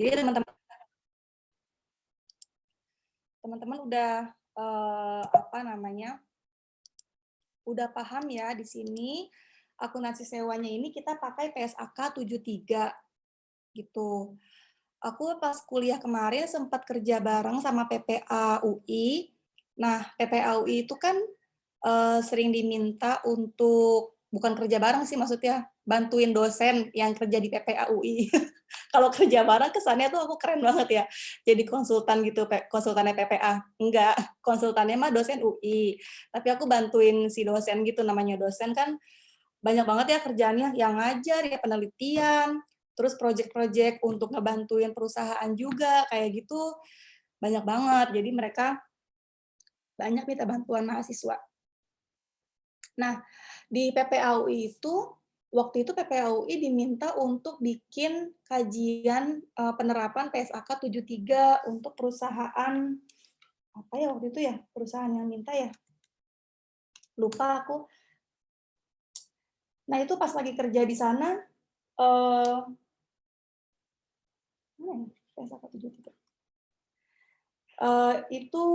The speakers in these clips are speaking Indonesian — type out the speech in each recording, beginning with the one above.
Jadi teman-teman udah apa namanya? Udah paham ya di sini akuntansi sewanya ini kita pakai PSAK 73 gitu. Aku pas kuliah kemarin sempat kerja bareng sama PPA UI. Nah, PPA UI itu kan sering diminta untuk bukan kerja bareng sih maksudnya, bantuin dosen yang kerja di PPA UI. Kalau kerja bareng kesannya tuh aku keren banget ya, jadi konsultan gitu, konsultannya PPA. Enggak, konsultannya mah dosen UI. Tapi aku bantuin si dosen gitu, namanya dosen kan banyak banget ya kerjaannya, yang ngajar, ya penelitian, terus project-project untuk ngebantuin perusahaan juga, kayak gitu banyak banget. Jadi mereka banyak minta bantuan mahasiswa. Nah, di PPAUI itu, waktu itu PPAUI diminta untuk bikin kajian penerapan PSAK 73 untuk perusahaan, apa ya waktu itu ya, perusahaan yang minta ya, lupa aku. Nah itu pas lagi kerja di sana, mana ya, PSAK 73? Itu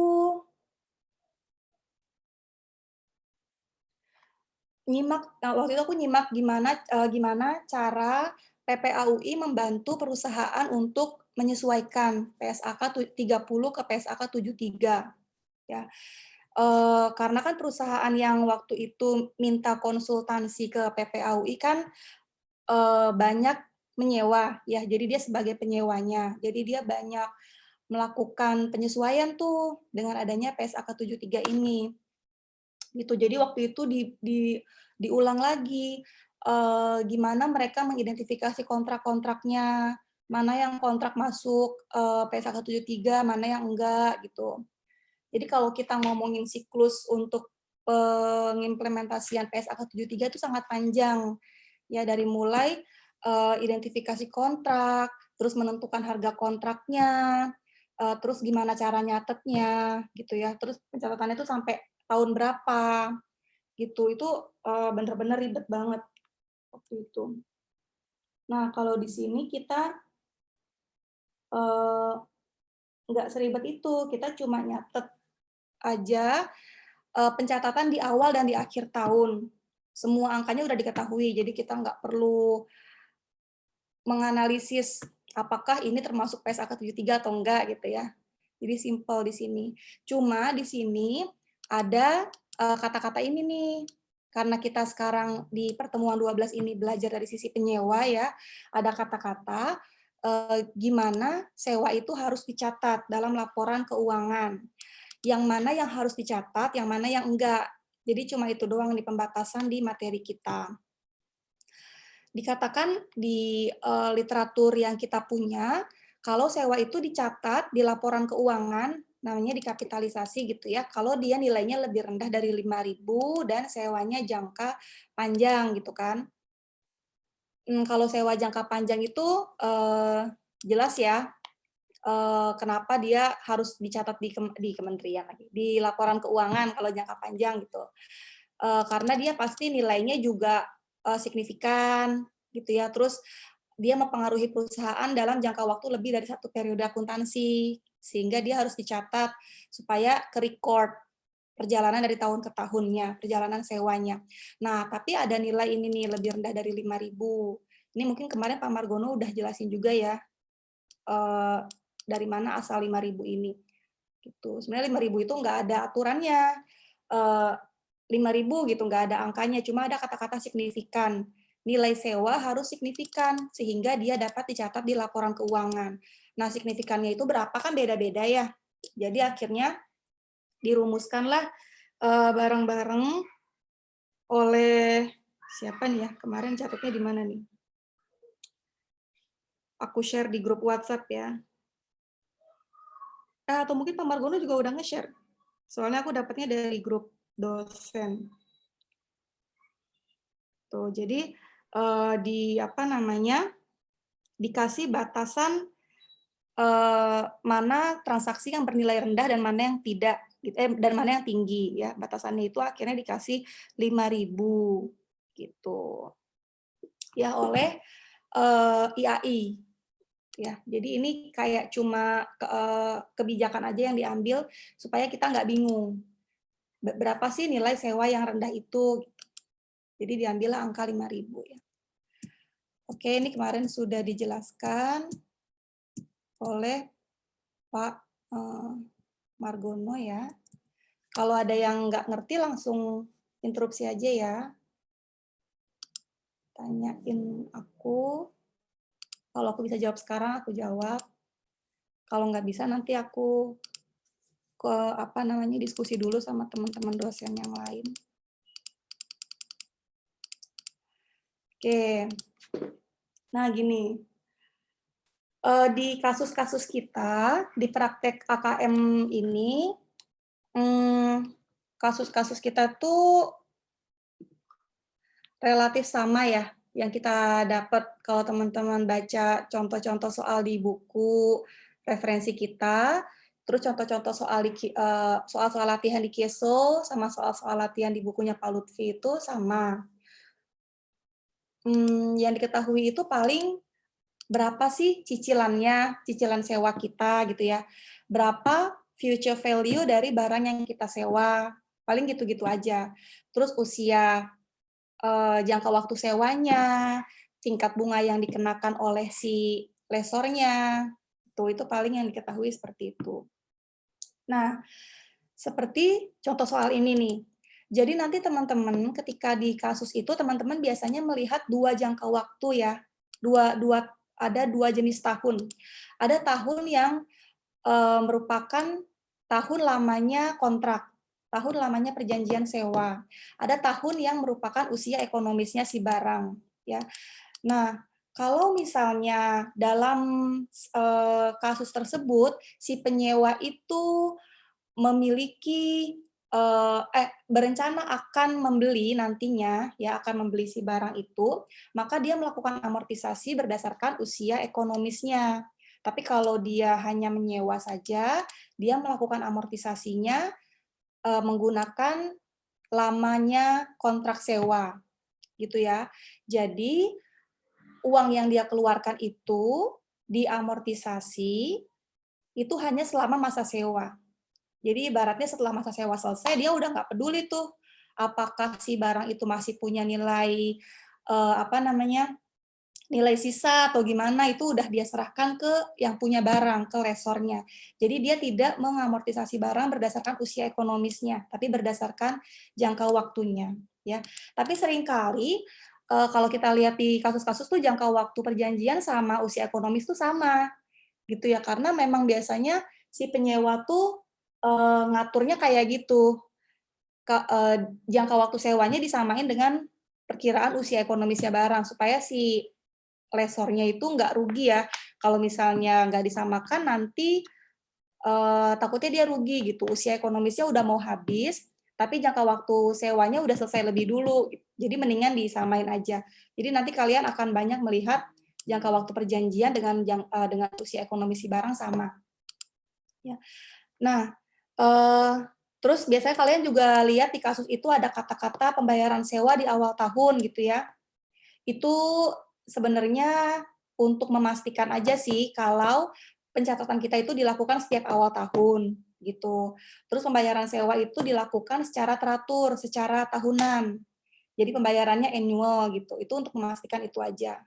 waktu itu aku nyimak gimana cara PPAUI membantu perusahaan untuk menyesuaikan PSAK 30 ke PSAK 73 ya. Karena kan perusahaan yang waktu itu minta konsultansi ke PPAUI kan banyak menyewa ya, jadi dia sebagai penyewanya. Jadi dia banyak melakukan penyesuaian tuh dengan adanya PSAK 73 ini. Gitu. Jadi waktu itu diulang lagi gimana mereka mengidentifikasi kontrak-kontraknya, mana yang kontrak masuk PSAK 73, mana yang enggak gitu. Jadi kalau kita ngomongin siklus untuk pengimplementasian PSAK 73 itu sangat panjang. Ya dari mulai identifikasi kontrak, terus menentukan harga kontraknya, terus gimana cara nyatetnya gitu ya. Terus pencatatannya itu sampai tahun berapa gitu. Itu bener-bener ribet banget waktu itu. Nah, kalau di sini kita nggak seribet itu, kita cuma nyatet aja pencatatan di awal dan di akhir tahun. Semua angkanya udah diketahui, jadi kita nggak perlu menganalisis apakah ini termasuk PSAK 73 atau enggak gitu ya. Jadi simple di sini. Cuma di sini ada kata-kata ini nih, karena kita sekarang di pertemuan 12 ini belajar dari sisi penyewa ya, ada kata-kata gimana sewa itu harus dicatat dalam laporan keuangan. Yang mana yang harus dicatat, yang mana yang enggak. Jadi cuma itu doang di pembatasan di materi kita. Dikatakan di literatur yang kita punya, kalau sewa itu dicatat di laporan keuangan, namanya dikapitalisasi gitu ya, kalau dia nilainya lebih rendah dari 5.000 dan sewanya jangka panjang gitu kan. Kalau sewa jangka panjang itu jelas ya, kenapa dia harus dicatat di kementerian lagi, di laporan keuangan kalau jangka panjang gitu. Karena dia pasti nilainya juga signifikan gitu ya, terus dia mempengaruhi perusahaan dalam jangka waktu lebih dari 1 periode akuntansi, sehingga dia harus dicatat supaya ke-record perjalanan dari tahun ke tahunnya, perjalanan sewanya. Nah, tapi ada nilai ini nih, lebih rendah dari 5.000. Ini mungkin kemarin Pak Margono udah jelasin juga ya, dari mana asal 5.000 ini. Gitu. Sebenarnya 5.000 itu nggak ada aturannya. 5.000 gitu, nggak ada angkanya, cuma ada kata-kata signifikan. Nilai sewa harus signifikan, sehingga dia dapat dicatat di laporan keuangan. Nah, signifikannya itu berapa kan beda-beda ya. Jadi akhirnya dirumuskanlah bareng-bareng oleh siapa nih ya, kemarin catatnya di mana nih? Aku share di grup WhatsApp ya. Atau mungkin Pak Margono juga udah nge-share. Soalnya aku dapatnya dari grup dosen. Tuh, jadi di apa namanya? Dikasih batasan mana transaksi yang bernilai rendah dan mana yang tidak, dan mana yang tinggi ya. Batasannya itu akhirnya dikasih 5.000 gitu. Ya oleh IAI. ya. Jadi ini kayak cuma kebijakan aja yang diambil supaya kita nggak bingung. Berapa sih nilai sewa yang rendah itu? Jadi diambillah angka 5.000 ya. Oke, ini kemarin sudah dijelaskan oleh Pak Margono ya. Kalau ada yang nggak ngerti langsung interupsi aja ya. Tanyain aku. Kalau aku bisa jawab sekarang, aku jawab. Kalau nggak bisa, nanti aku diskusi dulu sama teman-teman dosen yang lain. Oke. Nah, gini. Di kasus-kasus kita, di praktek AKM ini, kasus-kasus kita tuh relatif sama ya, yang kita dapat kalau teman-teman baca contoh-contoh soal di buku referensi kita, terus contoh-contoh soal-soal latihan di KESO, sama soal-soal latihan di bukunya Pak Lutfi itu sama. Yang diketahui itu paling berapa sih cicilannya, cicilan sewa kita gitu ya. Berapa future value dari barang yang kita sewa, paling gitu-gitu aja. Terus usia, jangka waktu sewanya, tingkat bunga yang dikenakan oleh si lesornya, itu paling yang diketahui seperti itu. Nah, seperti contoh soal ini nih. Jadi nanti teman-teman ketika di kasus itu teman-teman biasanya melihat 2 jangka waktu ya. Ada 2 jenis tahun. Ada tahun yang merupakan tahun lamanya kontrak, tahun lamanya perjanjian sewa. Ada tahun yang merupakan usia ekonomisnya si barang ya. Nah, kalau misalnya dalam kasus tersebut si penyewa itu memiliki berencana akan membeli nantinya ya, akan membeli si barang itu, maka dia melakukan amortisasi berdasarkan usia ekonomisnya. Tapi kalau dia hanya menyewa saja, dia melakukan amortisasinya menggunakan lamanya kontrak sewa, gitu ya. Jadi uang yang dia keluarkan itu diamortisasi itu hanya selama masa sewa. Jadi ibaratnya setelah masa sewa selesai, dia udah nggak peduli tuh apakah si barang itu masih punya nilai nilai sisa atau gimana, itu udah dia serahkan ke yang punya barang, ke lesornya. Jadi dia tidak mengamortisasi barang berdasarkan usia ekonomisnya, tapi berdasarkan jangka waktunya. Ya, tapi seringkali kalau kita lihat di kasus-kasus tuh jangka waktu perjanjian sama usia ekonomis tuh sama, gitu ya. Karena memang biasanya si penyewa tuh ngaturnya kayak gitu. Jangka waktu sewanya disamain dengan perkiraan usia ekonomisnya barang supaya si lesornya itu nggak rugi ya. Kalau misalnya nggak disamakan nanti takutnya dia rugi gitu. Usia ekonomisnya udah mau habis, tapi jangka waktu sewanya udah selesai lebih dulu. Jadi mendingan disamain aja. Jadi nanti kalian akan banyak melihat jangka waktu perjanjian dengan usia ekonomis si barang sama. Ya. Nah, terus biasanya kalian juga lihat di kasus itu ada kata-kata pembayaran sewa di awal tahun gitu ya. Itu sebenarnya untuk memastikan aja sih kalau pencatatan kita itu dilakukan setiap awal tahun gitu. Terus pembayaran sewa itu dilakukan secara teratur, secara tahunan. Jadi pembayarannya annual gitu. Itu untuk memastikan itu aja.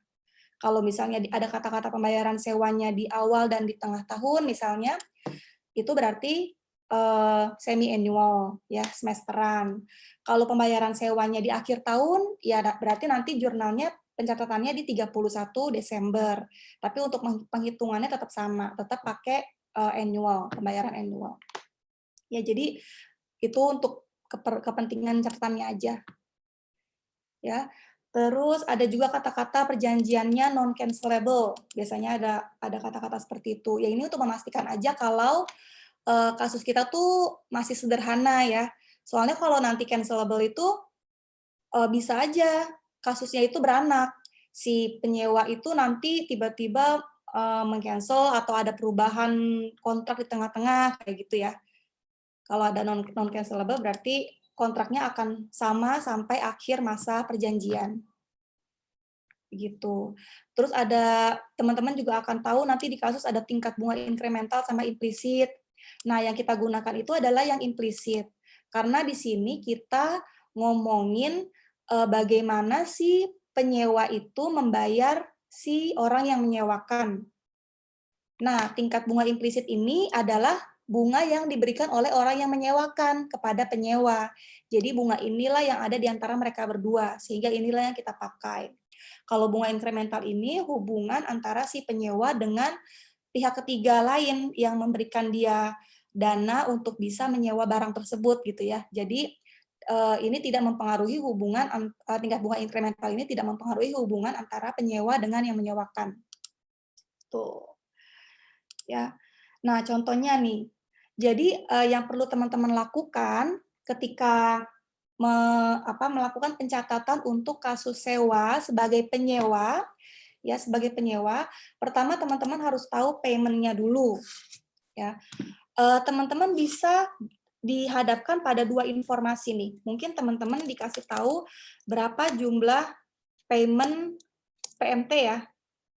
Kalau misalnya ada kata-kata pembayaran sewanya di awal dan di tengah tahun misalnya, itu berarti semi annual ya, semesteran. Kalau pembayaran sewanya di akhir tahun ya berarti nanti jurnalnya pencatatannya di 31 Desember. Tapi untuk penghitungannya tetap sama, tetap pakai annual, pembayaran annual. Ya, jadi itu untuk kepentingan catatannya aja. Ya. Terus ada juga kata-kata perjanjiannya non cancelable. Biasanya ada kata-kata seperti itu. Ya ini untuk memastikan aja kalau kasus kita tuh masih sederhana ya. Soalnya kalau nanti cancelable itu bisa aja kasusnya itu beranak. Si penyewa itu nanti tiba-tiba meng-cancel atau ada perubahan kontrak di tengah-tengah kayak gitu ya. Kalau ada non cancelable berarti kontraknya akan sama sampai akhir masa perjanjian. gitu. Terus ada teman-teman juga akan tahu nanti di kasus ada tingkat bunga inkremental sama implisit. Nah, yang kita gunakan itu adalah yang implisit. Karena di sini kita ngomongin bagaimana si penyewa itu membayar si orang yang menyewakan. Nah, tingkat bunga implisit ini adalah bunga yang diberikan oleh orang yang menyewakan kepada penyewa. Jadi bunga inilah yang ada di antara mereka berdua, sehingga inilah yang kita pakai. Kalau bunga inkremental ini hubungan antara si penyewa dengan pihak ketiga lain yang memberikan dia dana untuk bisa menyewa barang tersebut gitu ya. Jadi ini tidak mempengaruhi hubungan tingkat bunga inkremental ini tidak mempengaruhi hubungan antara penyewa dengan yang menyewakan. Tuh. Ya. Nah, contohnya nih. Jadi yang perlu teman-teman lakukan ketika melakukan pencatatan untuk kasus sewa sebagai penyewa, ya sebagai penyewa, pertama teman-teman harus tahu payment-nya dulu, ya. Teman-teman bisa dihadapkan pada dua informasi nih. Mungkin teman-teman dikasih tahu berapa jumlah payment PMT ya,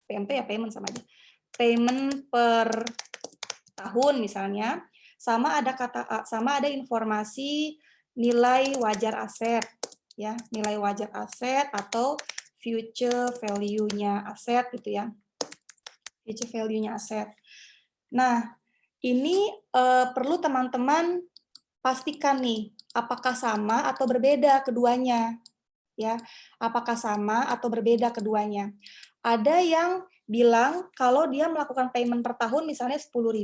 PMT ya payment sama aja. Payment per tahun misalnya, sama ada informasi nilai wajar aset ya, nilai wajar aset atau future value-nya aset gitu ya. Future value-nya aset. Nah, ini perlu teman-teman pastikan nih, apakah sama atau berbeda keduanya ya. Apakah sama atau berbeda keduanya. Ada yang bilang kalau dia melakukan payment per tahun misalnya 10.000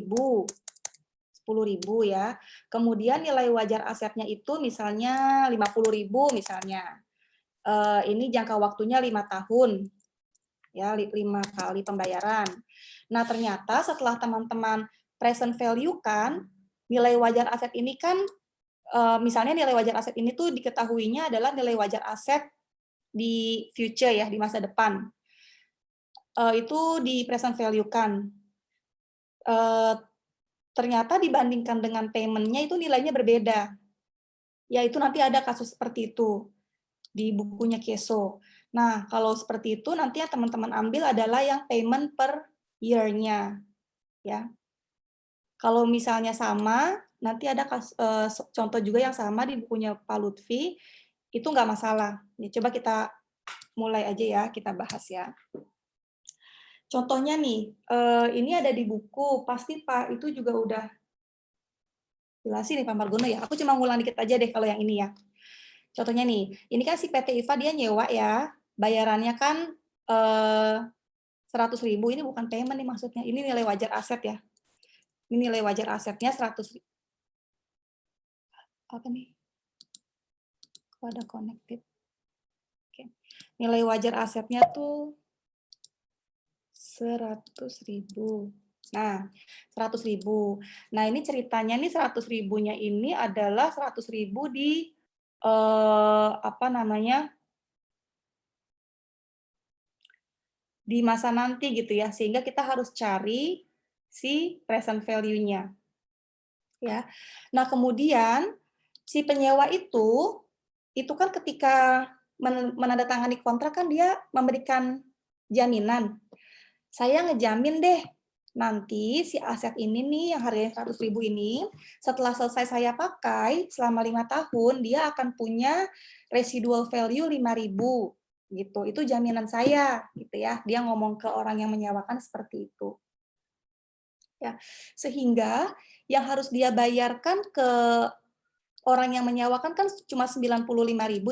ya. Kemudian nilai wajar asetnya itu misalnya 50.000 misalnya. Ini jangka waktunya 5 tahun. Ya, 5 kali pembayaran. Nah, ternyata setelah teman-teman present value kan nilai wajar aset ini kan misalnya nilai wajar aset ini tuh diketahuinya adalah nilai wajar aset di future ya, di masa depan. Itu di present value kan. Ternyata dibandingkan dengan payment-nya itu nilainya berbeda. Ya, itu nanti ada kasus seperti itu di bukunya Keso. Nah, kalau seperti itu nanti yang teman-teman ambil adalah yang payment per year-nya. Ya. Kalau misalnya sama, nanti ada contoh juga yang sama di bukunya Pak Lutfi, itu nggak masalah. Ya, coba kita mulai aja ya, kita bahas ya. Contohnya nih, ini ada di buku, pasti Pak itu juga udah jelasin nih Pak Margono ya. Aku cuma ngulang dikit aja deh kalau yang ini ya. Contohnya nih, ini kan si PT IFA dia nyewa ya, bayarannya kan 100.000, ini bukan payment nih maksudnya, ini nilai wajar aset ya. Ini nilai wajar asetnya 100.000. Apa nih? Kok ada connected? Oke. Nilai wajar asetnya tuh 100.000. Nah, 100.000. Nah, ini ceritanya nih 100.000-nya ini adalah 100.000 di apa namanya? Di masa nanti gitu ya. Sehingga kita harus cari si present value-nya. Ya. Nah, kemudian si penyewa itu kan ketika menandatangani kontrak kan dia memberikan jaminan. Saya ngejamin deh nanti si aset ini nih yang harganya 100.000 ini setelah selesai saya pakai selama 5 tahun dia akan punya residual value 5.000 gitu. Itu jaminan saya gitu ya. Dia ngomong ke orang yang menyewakan seperti itu. Ya. Sehingga yang harus dia bayarkan ke orang yang menyewakan kan cuma 95.000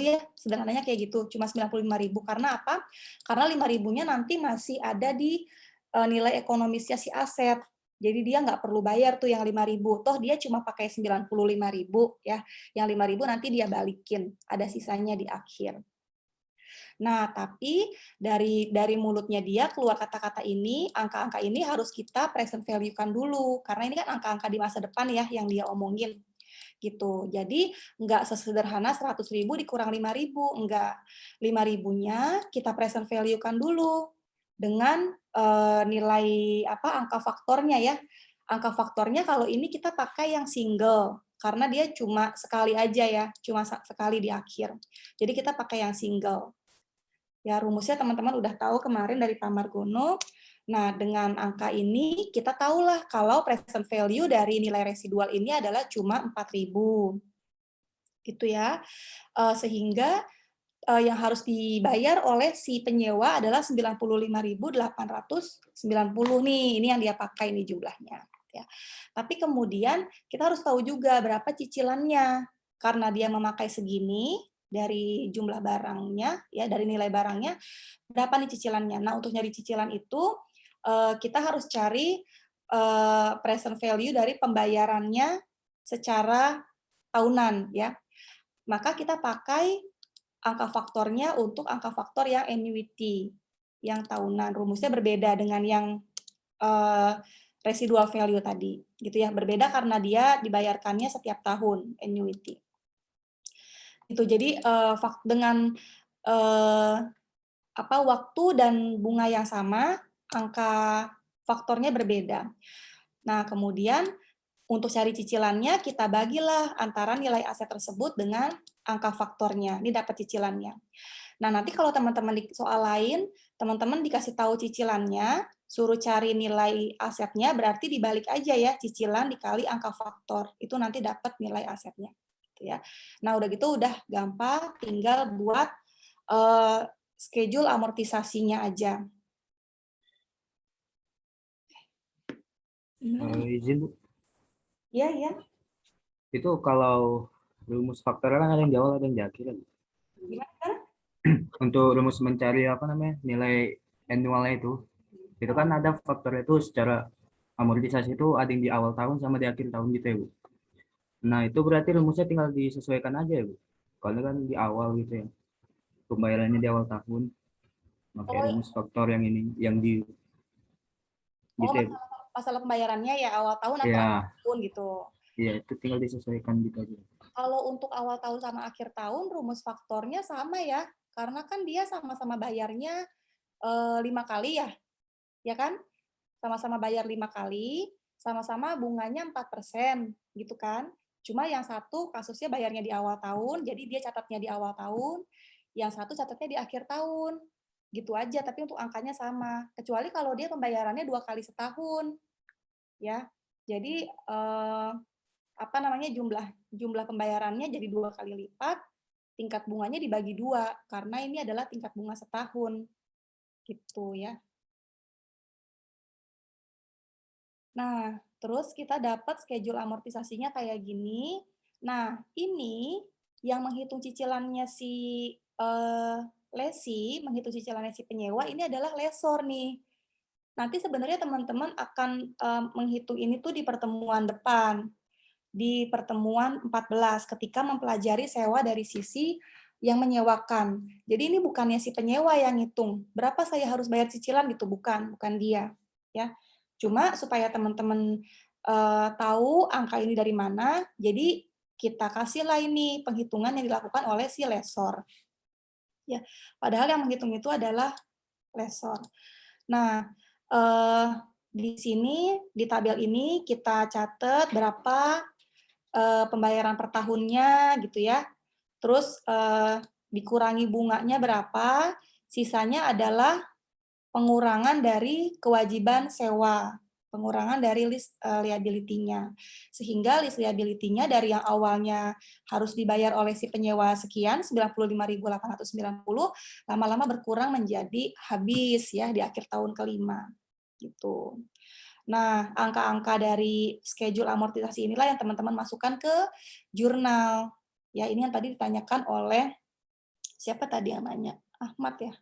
ya, sederhananya kayak gitu, cuma 95.000 karena apa? Karena 5.000-nya nanti masih ada di nilai ekonomisnya si aset. Jadi dia nggak perlu bayar tuh yang 5.000, toh dia cuma pakai 95.000 ya. Yang 5.000 nanti dia balikin, ada sisanya di akhir. Nah, tapi dari mulutnya dia keluar kata-kata ini, angka-angka ini harus kita present value-kan dulu, karena ini kan angka-angka di masa depan ya yang dia omongin gitu. Jadi nggak sesederhana 100.000 dikurang 5.000, enggak. 5.000-nya kita present value-kan dulu dengan nilai angka faktornya ya. Angka faktornya kalau ini kita pakai yang single karena dia cuma sekali aja ya, cuma sekali di akhir. Jadi kita pakai yang single. Ya, rumusnya teman-teman udah tahu kemarin dari Pak Margono. Nah, dengan angka ini kita tahulah kalau present value dari nilai residual ini adalah cuma 4.000. Gitu ya. Sehingga yang harus dibayar oleh si penyewa adalah 95.890 nih. Ini yang dia pakai nih jumlahnya, ya. Tapi kemudian kita harus tahu juga berapa cicilannya. Karena dia memakai segini dari jumlah barangnya, ya, dari nilai barangnya, berapa nih cicilannya. Nah, untuk nyari cicilan itu kita harus cari present value dari pembayarannya secara tahunan, ya. Maka kita pakai angka faktornya untuk angka faktor yang annuity, yang tahunan. Rumusnya berbeda dengan yang residual value tadi, gitu ya. Berbeda karena dia dibayarkannya setiap tahun, annuity. Itu jadi dengan waktu dan bunga yang sama, angka faktornya berbeda. Nah, kemudian untuk cari cicilannya, kita bagilah antara nilai aset tersebut dengan angka faktornya. Ini dapat cicilannya. Nah, nanti kalau teman-teman di soal lain, teman-teman dikasih tahu cicilannya, suruh cari nilai asetnya, berarti dibalik aja ya, cicilan dikali angka faktor. Itu nanti dapat nilai asetnya. Gitu ya. Nah, udah gitu udah gampang, tinggal buat schedule amortisasinya aja. Izin Bu. Iya, iya. Itu kalau rumus faktornya kan ada yang di awal, ada yang di akhir. Gimana? Untuk rumus mencari nilai annualnya itu kan ada faktornya itu secara amortisasi itu ada yang di awal tahun sama di akhir tahun gitu ya Bu. Nah itu berarti rumusnya tinggal disesuaikan aja ya Bu. Karena kan di awal gitu ya, pembayarannya di awal tahun, pakai Oh, rumus faktor yang ini, yang di oh, gitu ya Bu. masalah pembayarannya ya awal tahun atau akhir Ya, tahun gitu. ya itu tinggal disesuaikan gitu aja. Kalau untuk awal tahun sama akhir tahun, rumus faktornya sama ya, karena kan dia sama-sama bayarnya 5 kali ya kan? Sama-sama bayar 5 kali, sama-sama bunganya 4%, gitu kan? Cuma yang satu kasusnya bayarnya di awal tahun, jadi dia catatnya di awal tahun, yang satu catatnya di akhir tahun, gitu aja. Tapi untuk angkanya sama, kecuali kalau dia pembayarannya 2 kali setahun, ya. Jadi jumlah pembayarannya jadi 2 kali lipat, tingkat bunganya dibagi 2 karena ini adalah tingkat bunga setahun gitu ya. Nah, terus kita dapat schedule amortisasinya kayak gini. Nah, ini yang menghitung cicilannya si lesi, menghitung cicilannya si penyewa ini adalah lesor nih. Nanti sebenarnya teman-teman akan menghitung ini tuh di pertemuan depan. Di pertemuan 14 ketika mempelajari sewa dari sisi yang menyewakan. Jadi ini bukannya si penyewa yang ngitung, berapa saya harus bayar cicilan gitu, bukan dia, ya. Cuma supaya teman-teman tahu angka ini dari mana, jadi kita kasihlah ini penghitungan yang dilakukan oleh si lesor. Ya, padahal yang menghitung itu adalah lesor. Nah, di sini di tabel ini kita catat berapa pembayaran per tahunnya gitu ya. Terus dikurangi bunganya berapa, sisanya adalah pengurangan dari kewajiban sewa, pengurangan dari list liability-nya. Sehingga list liability-nya dari yang awalnya harus dibayar oleh si penyewa sekian, 95.890, lama-lama berkurang menjadi habis ya di akhir tahun kelima. Gitu. Nah, angka-angka dari schedule amortisasi inilah yang teman-teman masukkan ke jurnal. Ya, ini yang tadi ditanyakan oleh siapa tadi yang nanya? Ahmad ya.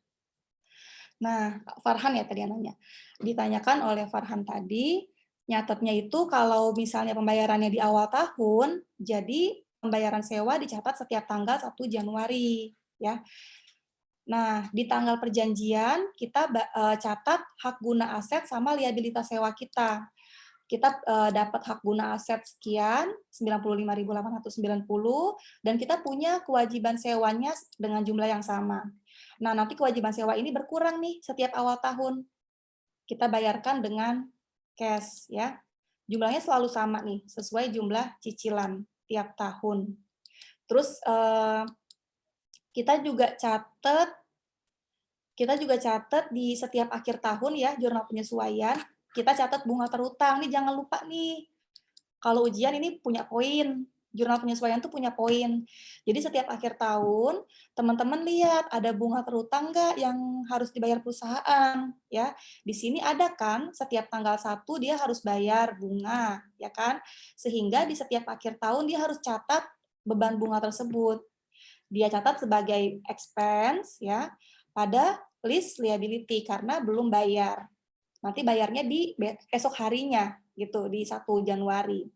Nah, Farhan ya tadi yang nanya. Ditanyakan oleh Farhan tadi, nyatetnya itu kalau misalnya pembayarannya di awal tahun, jadi pembayaran sewa dicatat setiap tanggal 1 Januari, ya. Nah, di tanggal perjanjian kita catat hak guna aset sama liabilitas sewa kita. Kita dapat hak guna aset sekian, 95.890, dan kita punya kewajiban sewanya dengan jumlah yang sama. Nah, nanti kewajiban sewa ini berkurang nih setiap awal tahun. Kita bayarkan dengan cash ya. Jumlahnya selalu sama nih, sesuai jumlah cicilan tiap tahun. Terus kita juga catat Kita juga catat di setiap akhir tahun ya, jurnal penyesuaian, kita catat bunga terutang. Nih jangan lupa nih, kalau ujian ini punya poin, jurnal penyesuaian tuh punya poin. Jadi setiap akhir tahun, teman-teman lihat ada bunga terutang nggak yang harus dibayar perusahaan, ya. Di sini ada kan, setiap tanggal 1 dia harus bayar bunga, ya kan? Sehingga di setiap akhir tahun dia harus catat beban bunga tersebut. Dia catat sebagai expense ya pada list liability karena belum bayar. Nanti bayarnya di esok harinya gitu di 1 Januari.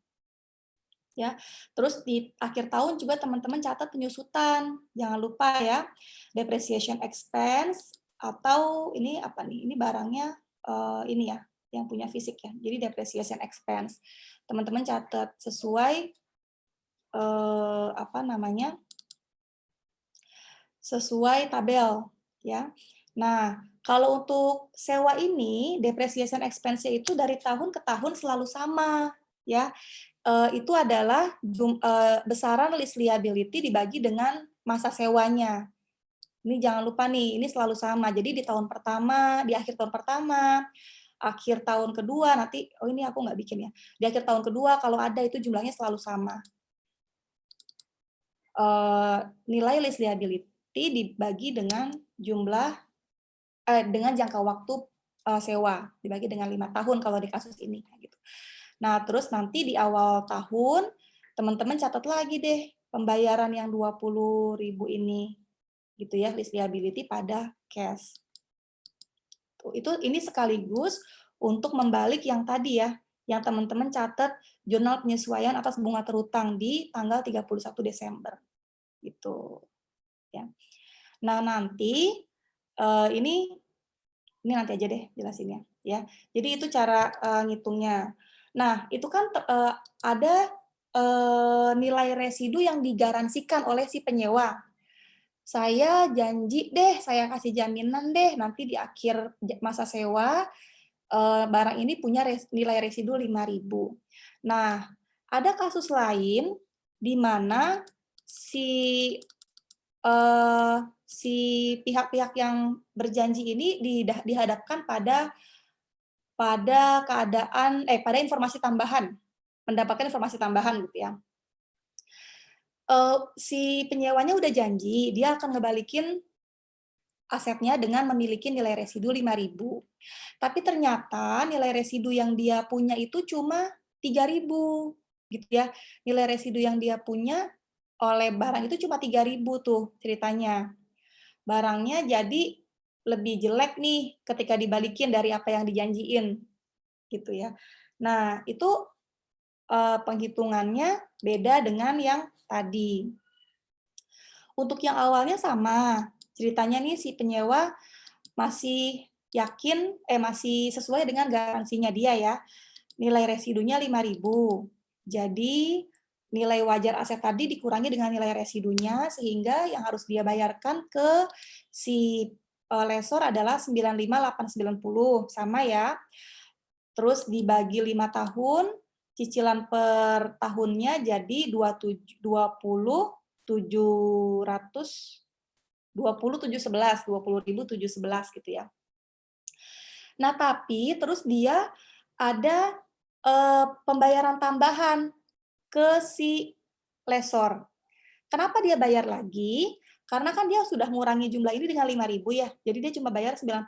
Ya. Terus di akhir tahun juga teman-teman catat penyusutan. Jangan lupa ya. Depreciation expense atau ini apa nih? Ini barangnya ini ya, yang punya fisik ya. Jadi depreciation expense. Teman-teman catat sesuai apa namanya? Sesuai tabel ya. Nah, kalau untuk sewa ini depreciation expense-nya itu dari tahun ke tahun selalu sama ya. Itu adalah besaran list liability dibagi dengan masa sewanya. Ini jangan lupa nih, ini selalu sama. Jadi di tahun pertama, di akhir tahun pertama, akhir tahun kedua nanti, oh ini aku nggak bikin ya. Di akhir tahun kedua kalau ada itu jumlahnya selalu sama. Nilai list liability dibagi dengan jumlah dengan jangka waktu sewa dibagi dengan 5 tahun kalau di kasus ini gitu. Nah, terus nanti di awal tahun teman-teman catat lagi deh pembayaran yang 20.000 ini gitu ya, list liability pada cash. Tuh, ini sekaligus untuk membalik yang tadi ya, yang teman-teman catat jurnal penyesuaian atas bunga terutang di tanggal 31 Desember. Gitu. Ya. Nah, nanti ini nanti aja deh jelasinnya ya. Jadi itu cara ngitungnya. Nah, itu kan ada nilai residu yang digaransikan oleh si penyewa. Saya janji deh, saya kasih jaminan deh nanti di akhir masa sewa barang ini punya nilai residu 5.000. Nah, ada kasus lain di mana si si pihak-pihak yang berjanji ini dihadapkan pada pada informasi tambahan, mendapatkan informasi tambahan gitu ya. Si penyewanya udah janji, dia akan ngebalikin asetnya dengan memiliki nilai residu 5.000. Tapi ternyata nilai residu yang dia punya itu cuma 3.000 gitu ya. Nilai residu yang dia punya oleh barang itu cuma 3.000 tuh ceritanya. Barangnya jadi lebih jelek nih ketika dibalikin dari apa yang dijanjiin gitu ya. Nah, itu penghitungannya beda dengan yang tadi. Untuk yang awalnya sama, ceritanya nih si penyewa masih yakin, masih sesuai dengan garansinya dia ya. Nilai residunya 5.000. Jadi nilai wajar aset tadi dikurangi dengan nilai residunya sehingga yang harus dia bayarkan ke si lesor adalah 95.890 sama ya. Terus dibagi 5 tahun, cicilan per tahunnya jadi 20.711 20.711 gitu ya. Nah, tapi terus dia ada pembayaran tambahan ke si lesor. Kenapa dia bayar lagi? Karena kan dia sudah mengurangi jumlah ini dengan 5.000 ya. Jadi dia cuma bayar 95.000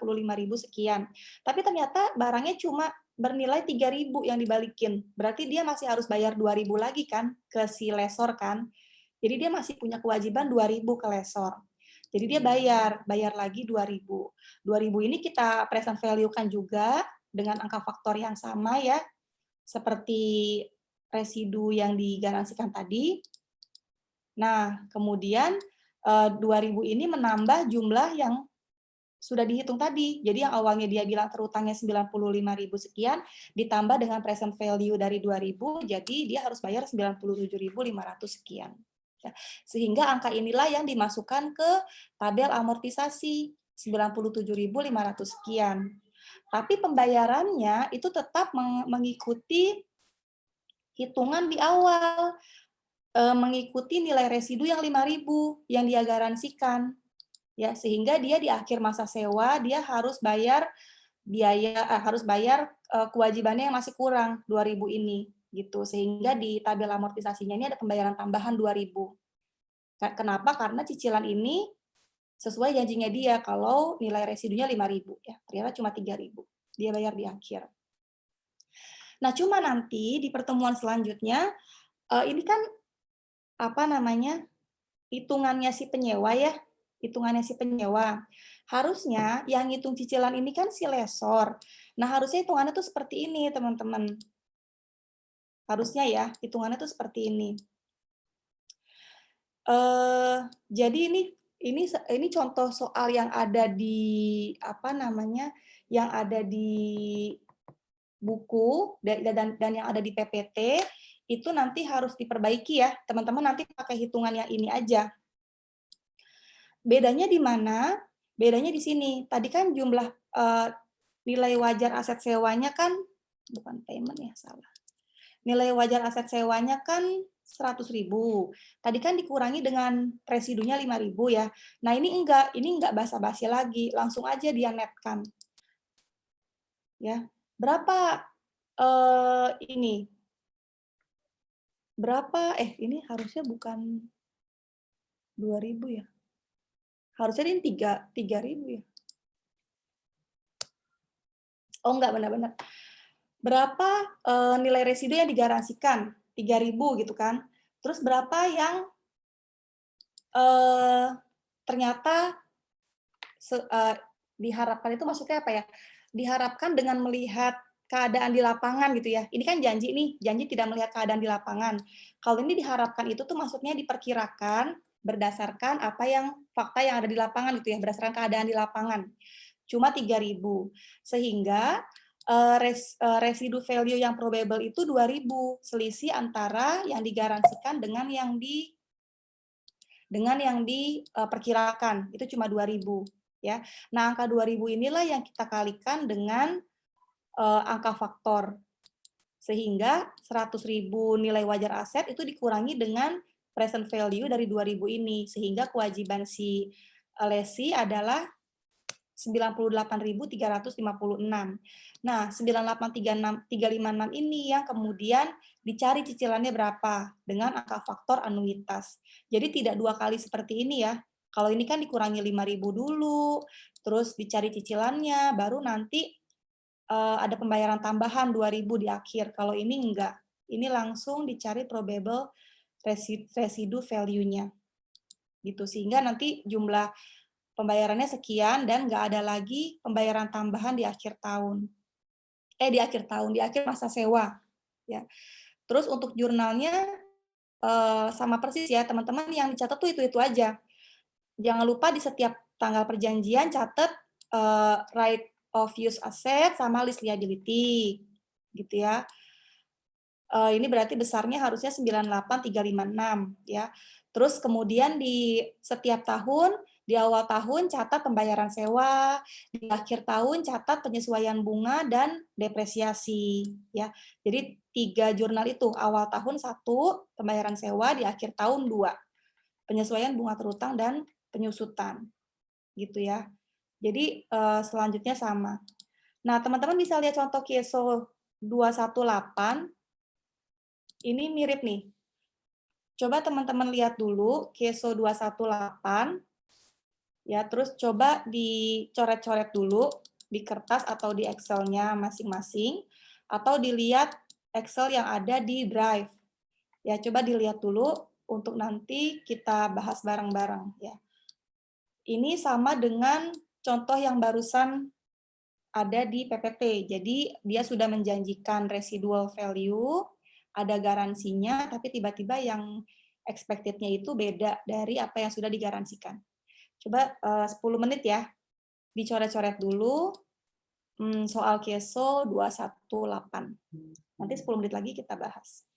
sekian. Tapi ternyata barangnya cuma bernilai 3.000 yang dibalikin. Berarti dia masih harus bayar 2.000 lagi kan ke si lesor kan. Jadi dia masih punya kewajiban 2.000 ke lesor. Jadi dia bayar lagi 2.000. 2.000 ini kita present value-kan juga dengan angka faktor yang sama ya. Seperti residu yang digaransikan tadi. Nah, kemudian 2.000 ini menambah jumlah yang sudah dihitung tadi. Jadi yang awalnya dia bilang terutangnya 95.000 sekian, ditambah dengan present value dari 2.000, jadi dia harus bayar 97.500 sekian. Sehingga angka inilah yang dimasukkan ke tabel amortisasi, 97.500 sekian. Tapi pembayarannya itu tetap mengikuti hitungan di awal, mengikuti nilai residu yang 5.000 yang dia garansikan Ya, sehingga dia di akhir masa sewa dia harus bayar kewajibannya yang masih kurang 2.000 ini gitu. Sehingga di tabel amortisasinya ini ada pembayaran tambahan 2.000. Kenapa? Karena cicilan ini sesuai janjinya dia kalau nilai residunya 5.000 ya. Ternyata cuma 3.000. Dia bayar di akhir. Nah, cuma nanti di pertemuan selanjutnya ini kan hitungannya si penyewa ya, hitungannya si penyewa. Harusnya yang ngitung cicilan ini kan si lesor. Nah, harusnya hitungannya tuh seperti ini, teman-teman. Harusnya ya, hitungannya tuh seperti ini. Jadi ini contoh soal yang ada di yang ada di buku dan yang ada di PPT itu nanti harus diperbaiki ya, teman-teman nanti pakai hitungan yang ini aja. Bedanya di mana? Bedanya di sini. Tadi kan jumlah nilai wajar aset sewanya kan bukan payment ya, salah. Nilai wajar aset sewanya kan 100.000. Tadi kan dikurangi dengan residunya 5.000 ya. Nah, ini enggak basa-basi lagi, langsung aja dia netkan. Ya. Berapa ini? Berapa ini harusnya bukan 2.000 ya. Harusnya ini 3.000 ya. Oh, enggak, benar-benar. Berapa nilai residu yang digaransikan? 3.000 gitu kan. Terus berapa yang ternyata diharapkan itu maksudnya apa ya? Diharapkan dengan melihat keadaan di lapangan gitu ya. Ini kan janji nih, janji tidak melihat keadaan di lapangan. Kalau ini diharapkan itu tuh maksudnya diperkirakan berdasarkan fakta yang ada di lapangan gitu ya, berdasarkan keadaan di lapangan. Cuma 3.000. Sehingga residu value yang probable itu 2.000, selisih antara yang digaransikan dengan yang diperkirakan itu cuma 2.000 ya. Nah, angka 2.000 inilah yang kita kalikan dengan angka faktor. Sehingga 100.000 nilai wajar aset itu dikurangi dengan present value dari 2.000 ini, sehingga kewajiban si lesi adalah 98.356. Nah, 98.356 ini yang kemudian dicari cicilannya berapa dengan angka faktor anuitas. Jadi tidak dua kali seperti ini ya. Kalau ini kan dikurangi 5.000 dulu, terus dicari cicilannya, baru nanti ada pembayaran tambahan 2.000 di akhir. Kalau ini enggak. Ini langsung dicari probable residue value-nya. Gitu, sehingga nanti jumlah pembayarannya sekian dan nggak ada lagi pembayaran tambahan di akhir tahun. Di akhir masa sewa. Ya. Terus untuk jurnalnya sama persis ya teman-teman, yang dicatat tuh itu aja. Jangan lupa di setiap tanggal perjanjian catat right of use asset sama list liability, gitu ya. Ini berarti besarnya harusnya 98.356 ya. Terus kemudian di setiap tahun, di awal tahun catat pembayaran sewa, di akhir tahun catat penyesuaian bunga dan depresiasi ya. Jadi 3 jurnal itu, awal tahun 1 pembayaran sewa, di akhir tahun 2 penyesuaian bunga terutang dan penyusutan. Gitu ya. Jadi selanjutnya sama. Nah, teman-teman bisa lihat contoh KESO 218. Ini mirip nih. Coba teman-teman lihat dulu KESO 218. Ya, terus coba dicoret-coret dulu di kertas atau di Excel-nya masing-masing, atau dilihat Excel yang ada di Drive. Ya, coba dilihat dulu untuk nanti kita bahas bareng-bareng ya. Ini sama dengan contoh yang barusan ada di PPT. Jadi dia sudah menjanjikan residual value, ada garansinya, tapi tiba-tiba yang expected-nya itu beda dari apa yang sudah digaransikan. Coba 10 menit ya, dicoret-coret dulu soal KESO 218. Nanti 10 menit lagi kita bahas.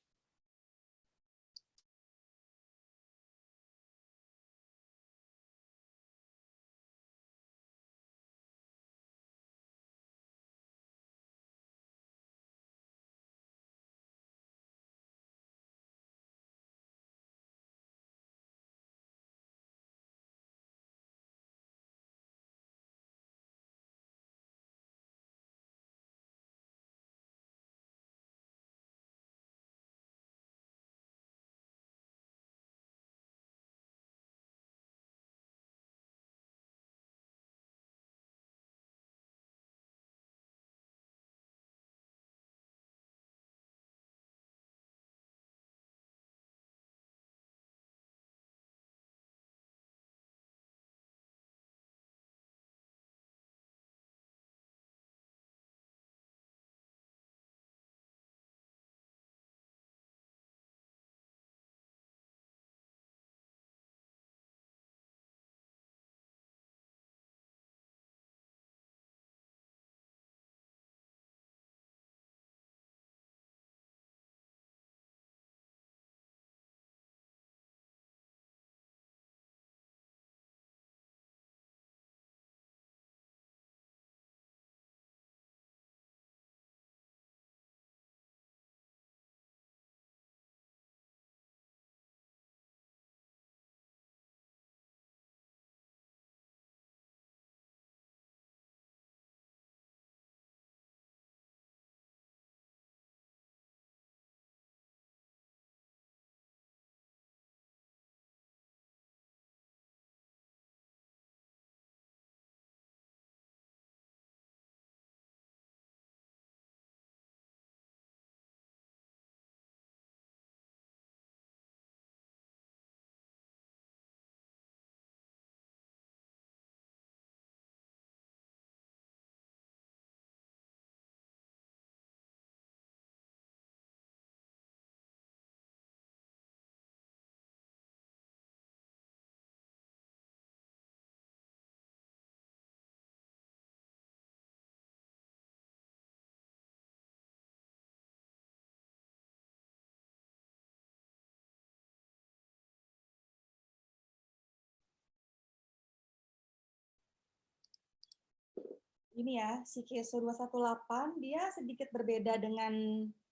Ini ya, si Keso 218 dia sedikit berbeda dengan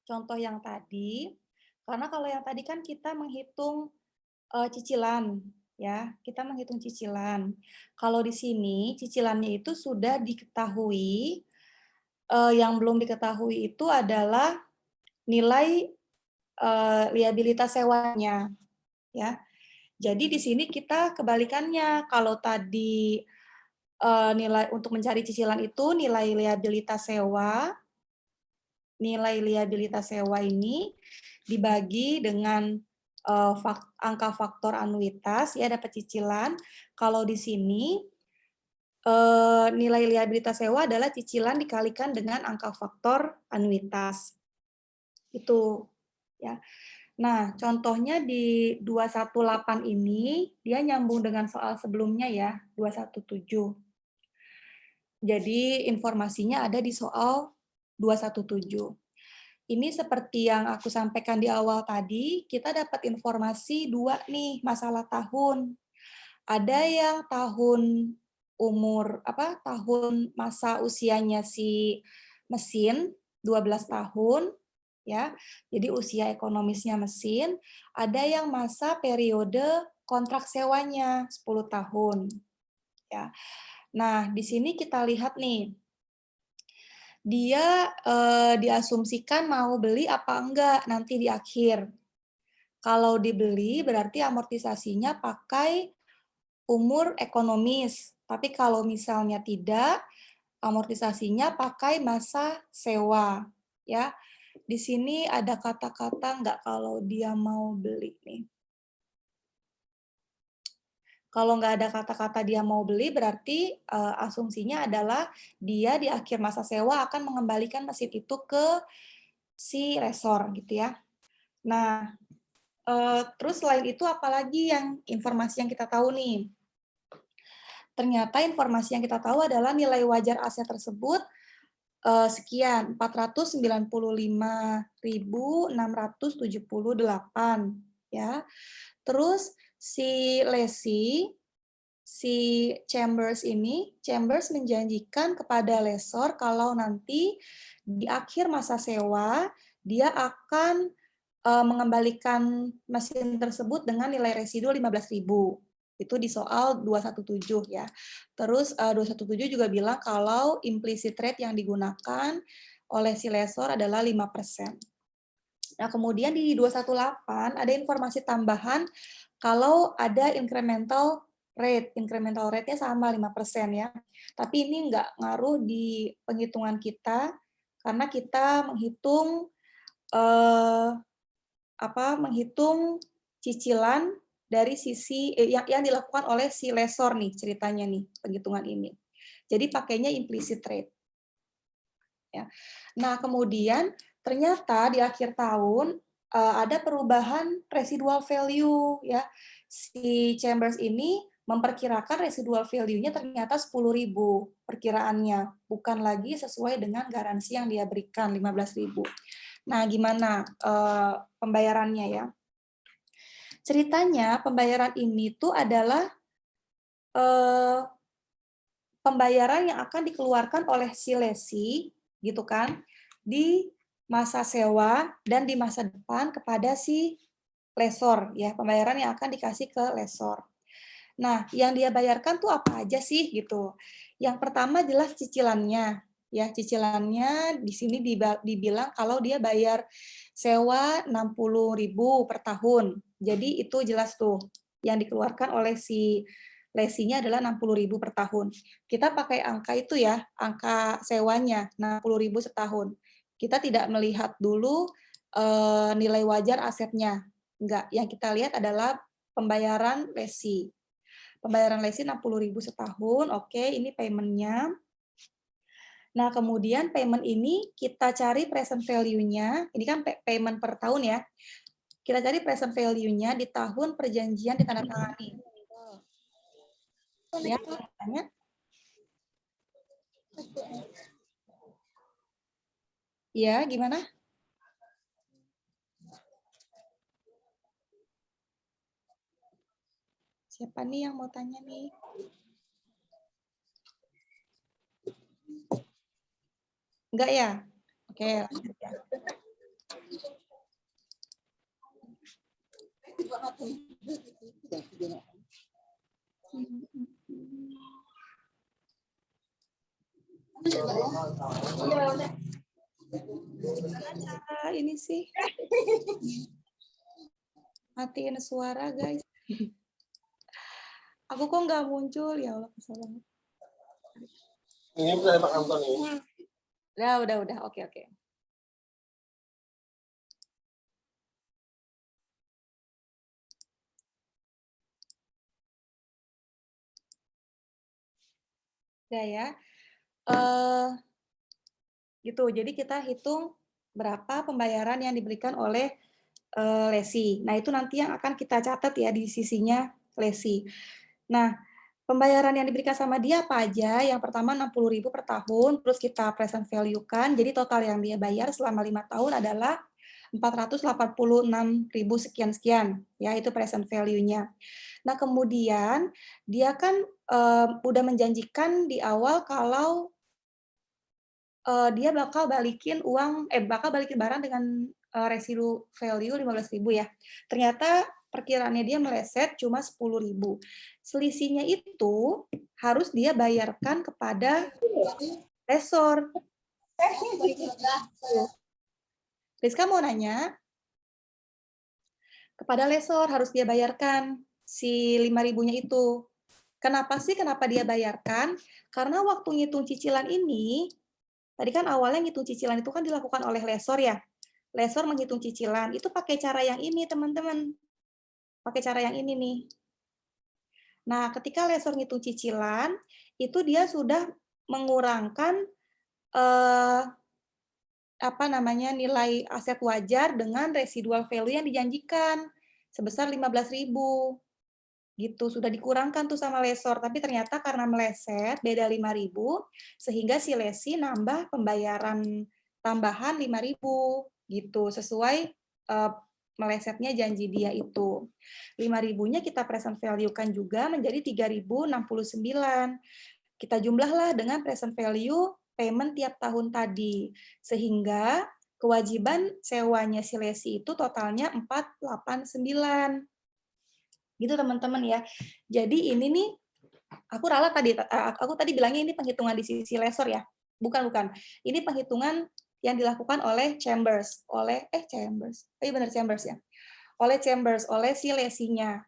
contoh yang tadi. Karena kalau yang tadi kan kita menghitung cicilan, ya, kita menghitung cicilan. Kalau di sini cicilannya itu sudah diketahui, yang belum diketahui itu adalah nilai liabilitas sewanya, ya. Jadi di sini kita kebalikannya. Kalau tadi nilai untuk mencari cicilan itu nilai liabilitas sewa ini dibagi dengan angka faktor anuitas, ya dapat cicilan. Kalau di sini nilai liabilitas sewa adalah cicilan dikalikan dengan angka faktor anuitas. Itu ya. Nah, contohnya di 218 ini dia nyambung dengan soal sebelumnya ya, 217. Jadi informasinya ada di soal 217. Ini seperti yang aku sampaikan di awal tadi, kita dapat informasi dua nih masalah tahun. Ada yang tahun tahun masa usianya si mesin 12 tahun ya. Jadi usia ekonomisnya mesin, ada yang masa periode kontrak sewanya 10 tahun ya. Nah, di sini kita lihat nih dia diasumsikan mau beli apa enggak nanti di akhir. Kalau dibeli berarti amortisasinya pakai umur ekonomis. Tapi kalau misalnya tidak, amortisasinya pakai masa sewa. Ya, di sini ada kata-kata enggak kalau dia mau beli nih. Kalau nggak ada kata-kata dia mau beli, berarti asumsinya adalah dia di akhir masa sewa akan mengembalikan mesin itu ke si resor gitu ya. Nah, terus selain itu apalagi yang informasi yang kita tahu nih? Ternyata informasi yang kita tahu adalah nilai wajar aset tersebut sekian 495.678 ya. Terus si Chambers menjanjikan kepada lessor kalau nanti di akhir masa sewa dia akan mengembalikan mesin tersebut dengan nilai residu 15.000. Itu di soal 217 ya. Terus 217 juga bilang kalau implicit rate yang digunakan oleh si lessor adalah 5%. Nah, kemudian di 218 ada informasi tambahan kalau ada incremental rate. Incremental rate-nya sama 5% ya. Tapi ini nggak ngaruh di penghitungan kita karena kita menghitung menghitung cicilan dari sisi yang dilakukan oleh si lessor nih ceritanya nih penghitungan ini. Jadi pakainya implicit rate. Ya. Nah, kemudian ternyata di akhir tahun ada perubahan residual value ya. Si Chambers ini memperkirakan residual value-nya ternyata 10.000 perkiraannya, bukan lagi sesuai dengan garansi yang dia berikan 15.000. Nah, gimana pembayarannya ya? Ceritanya pembayaran ini tuh adalah pembayaran yang akan dikeluarkan oleh si lesi, gitu kan, di masa sewa dan di masa depan kepada si lessor, ya, pembayaran yang akan dikasih ke lessor. Nah, yang dia bayarkan tuh apa aja sih gitu. Yang pertama jelas cicilannya, ya, cicilannya di sini dibilang kalau dia bayar sewa 60.000 per tahun. Jadi itu jelas tuh yang dikeluarkan oleh si lesinya adalah 60.000 per tahun. Kita pakai angka itu ya, angka sewanya 60.000 setahun. Kita tidak melihat dulu nilai wajar asetnya. Enggak, yang kita lihat adalah pembayaran lesi. Pembayaran lesi 60.000 setahun, oke, ini payment-nya. Nah, kemudian payment ini kita cari present value-nya, ini kan payment per tahun ya. Kita cari present value-nya di tahun perjanjian ditandatangani. Ya, tanya. Ya, gimana? Siapa nih yang mau tanya nih? Enggak ya? Oke, lanjut ya. Gimana cara ini sih? Matiin suara, guys. Aku kok nggak muncul, ya Allah, kesel banget. Ini bisa Pak Anton ini. Udah, oke. Udah ya. Gitu, jadi kita hitung berapa pembayaran yang diberikan oleh lesi. Nah, itu nanti yang akan kita catat ya di sisinya lesi. Nah, pembayaran yang diberikan sama dia apa aja? Yang pertama 60.000 per tahun, terus kita present value-kan. Jadi total yang dia bayar selama 5 tahun adalah 486.000 sekian-sekian. Ya, itu present value-nya. Nah, kemudian dia kan udah menjanjikan di awal kalau dia bakal balikin barang dengan residu value 15.000 ya. Ternyata perkiraannya dia meleset cuma 10.000. Selisihnya itu harus dia bayarkan kepada lessor. Rizka mau nanya, kepada lessor harus dia bayarkan si 5.000-nya itu. Kenapa dia bayarkan? Karena waktu ngitung cicilan ini, tadi kan awalnya ngitung cicilan itu kan dilakukan oleh lessor ya. Lessor menghitung cicilan, itu pakai cara yang ini teman-teman. Pakai cara yang ini nih. Nah, ketika lessor ngitung cicilan, itu dia sudah mengurangkan nilai aset wajar dengan residual value yang dijanjikan sebesar 15.000. Gitu, sudah dikurangkan tuh sama lessor, tapi ternyata karena meleset beda 5.000 sehingga si lesi nambah pembayaran tambahan 5.000 gitu, sesuai melesetnya janji dia itu. 5.000-nya kita present value-kan juga menjadi 3.069. Kita jumlahlah dengan present value payment tiap tahun tadi, sehingga kewajiban sewanya si lesi itu totalnya 489. Gitu teman-teman ya. Jadi ini nih aku tadi bilangnya ini penghitungan di sisi lessor ya. Bukan. Ini penghitungan yang dilakukan oleh Chambers, Chambers ya. Oleh si lesinya.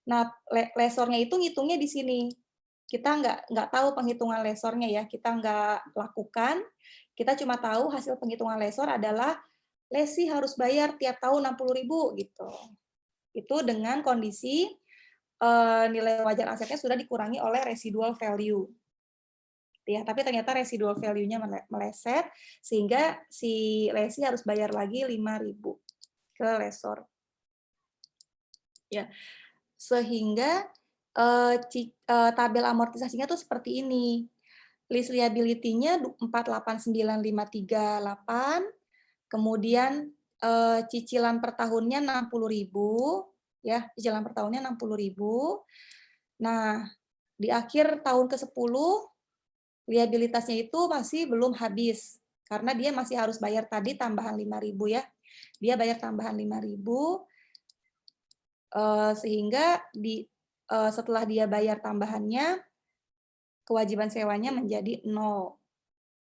Nah, lessornya itu ngitungnya di sini. Kita nggak tahu penghitungan lessornya ya, kita nggak lakukan. Kita cuma tahu hasil penghitungan lessor adalah lesi harus bayar tiap tahun 60.000 gitu. Itu dengan kondisi nilai wajar asetnya sudah dikurangi oleh residual value. Ya, tapi ternyata residual value-nya meleset, sehingga si lesi harus bayar lagi 5.000 ke lessor. Ya, sehingga tabel amortisasinya tuh seperti ini. List liability-nya 489.538, kemudian cicilan per tahunnya 60.000, ya, cicilan per tahunnya 60.000. Nah, di akhir tahun ke-10 liabilitasnya itu masih belum habis karena dia masih harus bayar tadi tambahan 5.000 ya. Dia bayar tambahan 5.000 sehingga setelah dia bayar tambahannya kewajiban sewanya menjadi 0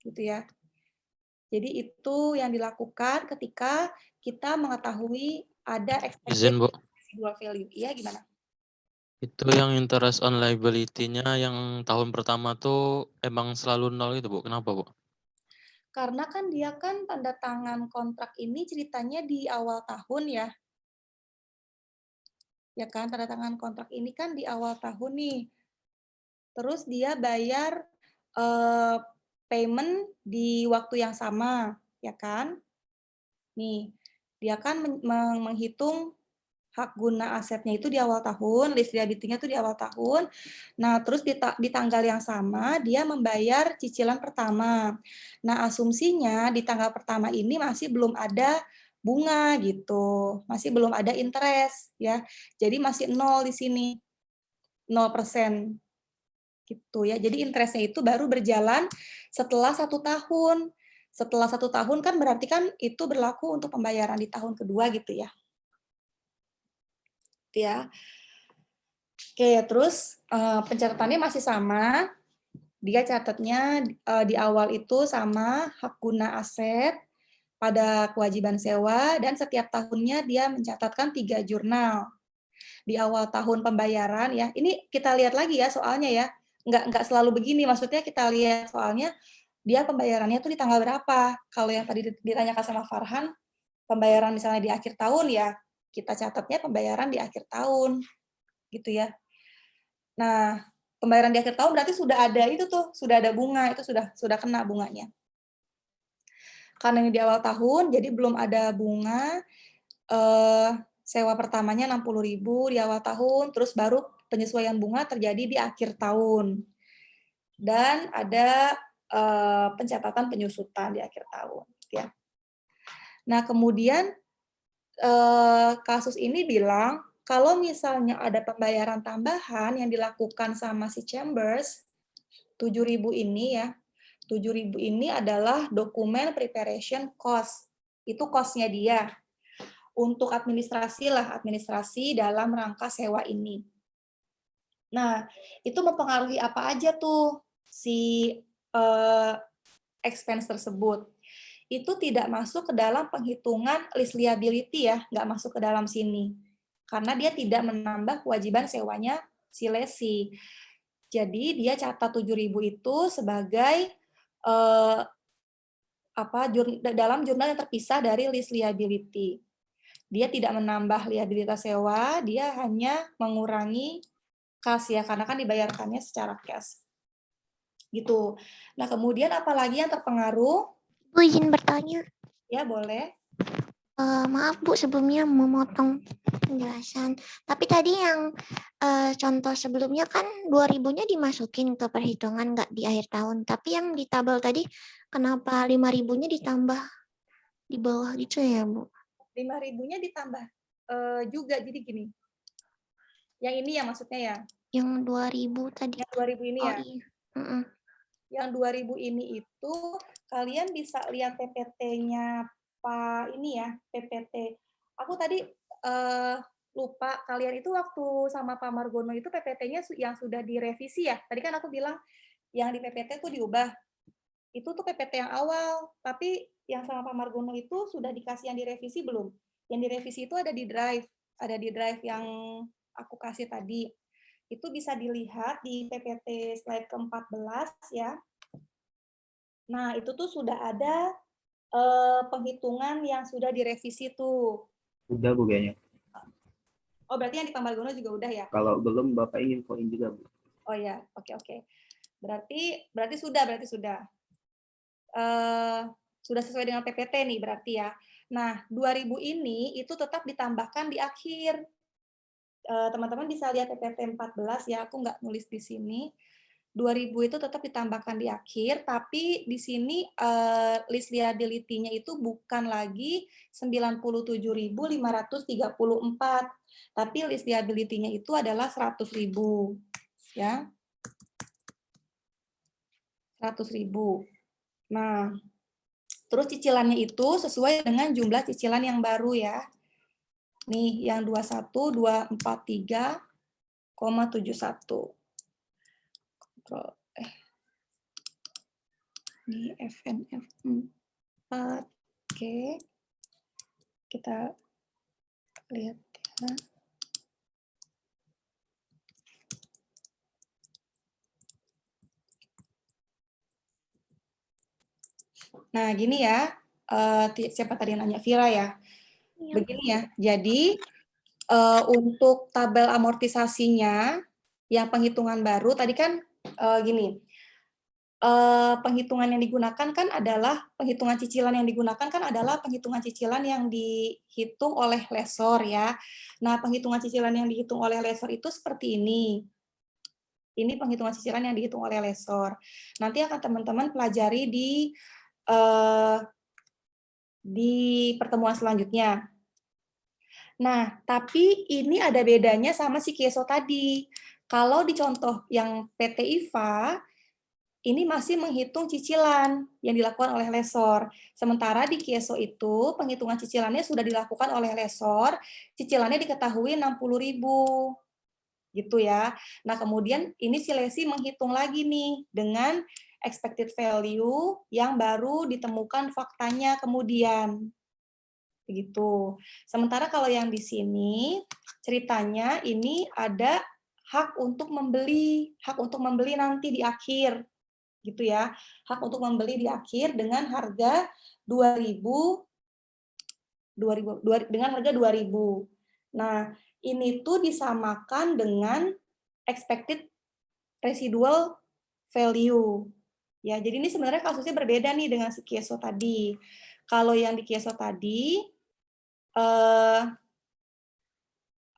gitu ya. Jadi itu yang dilakukan ketika kita mengetahui ada expected residual value. Iya, gimana? Itu yang interest on liability-nya yang tahun pertama tuh emang selalu 0 itu, Bu. Kenapa, Bu? Karena kan dia kan tanda tangan kontrak ini ceritanya di awal tahun ya. Ya kan, tanda tangan kontrak ini kan di awal tahun nih. Terus dia bayar payment di waktu yang sama, ya kan? Nih, dia kan menghitung hak guna asetnya itu di awal tahun, list liability-nya itu di awal tahun. Nah, terus di tanggal yang sama dia membayar cicilan pertama. Nah, asumsinya di tanggal pertama ini masih belum ada bunga gitu, masih belum ada interest ya. Jadi masih 0 di sini. 0% gitu ya. Jadi interestnya itu baru berjalan setelah 1 tahun. Setelah 1 tahun kan berarti kan itu berlaku untuk pembayaran di tahun kedua gitu ya. Gitu ya. Oke, terus pencatatannya masih sama. Dia catatnya di awal itu sama hak guna aset pada kewajiban sewa dan setiap tahunnya dia mencatatkan 3 jurnal. Di awal tahun pembayaran ya. Ini kita lihat lagi ya soalnya ya. Nggak selalu begini, maksudnya kita lihat soalnya dia pembayarannya tuh di tanggal berapa. Kalau yang tadi ditanyakan sama Farhan, pembayaran misalnya di akhir tahun ya, kita catatnya pembayaran di akhir tahun. Gitu ya. Nah, pembayaran di akhir tahun berarti sudah ada itu tuh, sudah ada bunga, itu sudah kena bunganya. Karena ini di awal tahun, jadi belum ada bunga, sewa pertamanya 60.000 di awal tahun, terus baru penyesuaian bunga terjadi di akhir tahun. Dan ada pencatatan penyusutan di akhir tahun. Ya. Nah, kemudian kasus ini bilang, kalau misalnya ada pembayaran tambahan yang dilakukan sama si Chambers, 7.000 ini ya, 7.000 ini adalah dokumen preparation cost. Itu cost-nya dia. Untuk administrasi lah, administrasi dalam rangka sewa ini. Nah, itu mempengaruhi apa aja tuh si expense tersebut. Itu tidak masuk ke dalam penghitungan list liability ya, nggak masuk ke dalam sini. Karena dia tidak menambah kewajiban sewanya si lesi. Jadi dia catat 7.000 itu sebagai dalam jurnal yang terpisah dari list liability. Dia tidak menambah liabilitas sewa, dia hanya mengurangi kas ya, karena kan dibayarkannya secara cash. Gitu. Nah, kemudian apalagi yang terpengaruh? Bu izin bertanya. Ya, boleh. Maaf Bu, sebelumnya memotong penjelasan. Tapi tadi yang contoh sebelumnya kan 2.000-nya dimasukin ke perhitungan nggak di akhir tahun. Tapi yang di tabel tadi kenapa 5.000-nya ditambah di bawah gitu ya Bu? 5.000-nya ditambah juga, jadi gini. Yang ini ya maksudnya ya? Yang 2.000 tadi. Yang 2.000 ini ya? Iya. Yang 2.000 ini itu kalian bisa lihat PPT-nya Pak ini ya, PPT. Aku tadi lupa, kalian itu waktu sama Pak Margono itu PPT-nya yang sudah direvisi ya? Tadi kan aku bilang yang di PPT itu diubah. Itu tuh PPT yang awal, tapi yang sama Pak Margono itu sudah dikasih yang direvisi belum? Yang direvisi itu ada di drive yang aku kasih tadi. Itu bisa dilihat di PPT slide ke-14 ya. Nah, itu tuh sudah ada penghitungan yang sudah direvisi tuh. Udah Bu kayaknya. Oh, berarti yang di Pak Margono juga udah ya? Kalau belum Bapak ingin infoin juga Bu. Oh ya, oke. Berarti sudah. Sudah sesuai dengan PPT nih berarti ya. Nah, 2.000 ini itu tetap ditambahkan di akhir. Teman-teman bisa lihat PPT 14 ya, aku nggak nulis di sini. 2.000 itu tetap ditambahkan di akhir, tapi di sini list liability-nya itu bukan lagi 97.534, tapi list liability-nya itu adalah 100.000 ya. 100.000. Nah, terus cicilannya itu sesuai dengan jumlah cicilan yang baru ya. Nih, yang 21.243,71. Ini FNF 4. Oke. Kita lihat ya. Nah, gini ya. Siapa tadi yang nanya? Vira ya. Begini ya. Jadi, untuk tabel amortisasinya, yang penghitungan baru, tadi kan gini, penghitungan yang digunakan kan adalah, penghitungan cicilan yang digunakan kan adalah penghitungan cicilan yang dihitung oleh lessor ya. Nah, penghitungan cicilan yang dihitung oleh lessor itu seperti ini. Ini penghitungan cicilan yang dihitung oleh lessor. Nanti akan teman-teman pelajari di pertemuan selanjutnya. Nah, tapi ini ada bedanya sama si Kieso tadi. Kalau di contoh yang PT IFA, ini masih menghitung cicilan yang dilakukan oleh lessor. Sementara di Kieso itu penghitungan cicilannya sudah dilakukan oleh lessor, cicilannya diketahui 60.000 gitu ya. Nah, kemudian ini si lesi menghitung lagi nih dengan expected value yang baru ditemukan faktanya kemudian. Begitu. Sementara kalau yang di sini ceritanya ini ada hak untuk membeli nanti di akhir gitu ya. Hak untuk membeli di akhir dengan harga 2.000 dengan harga 2.000. Nah, ini tuh disamakan dengan expected residual value. Ya, jadi ini sebenarnya kasusnya berbeda nih dengan si Kieso tadi. Kalau yang di Kieso tadi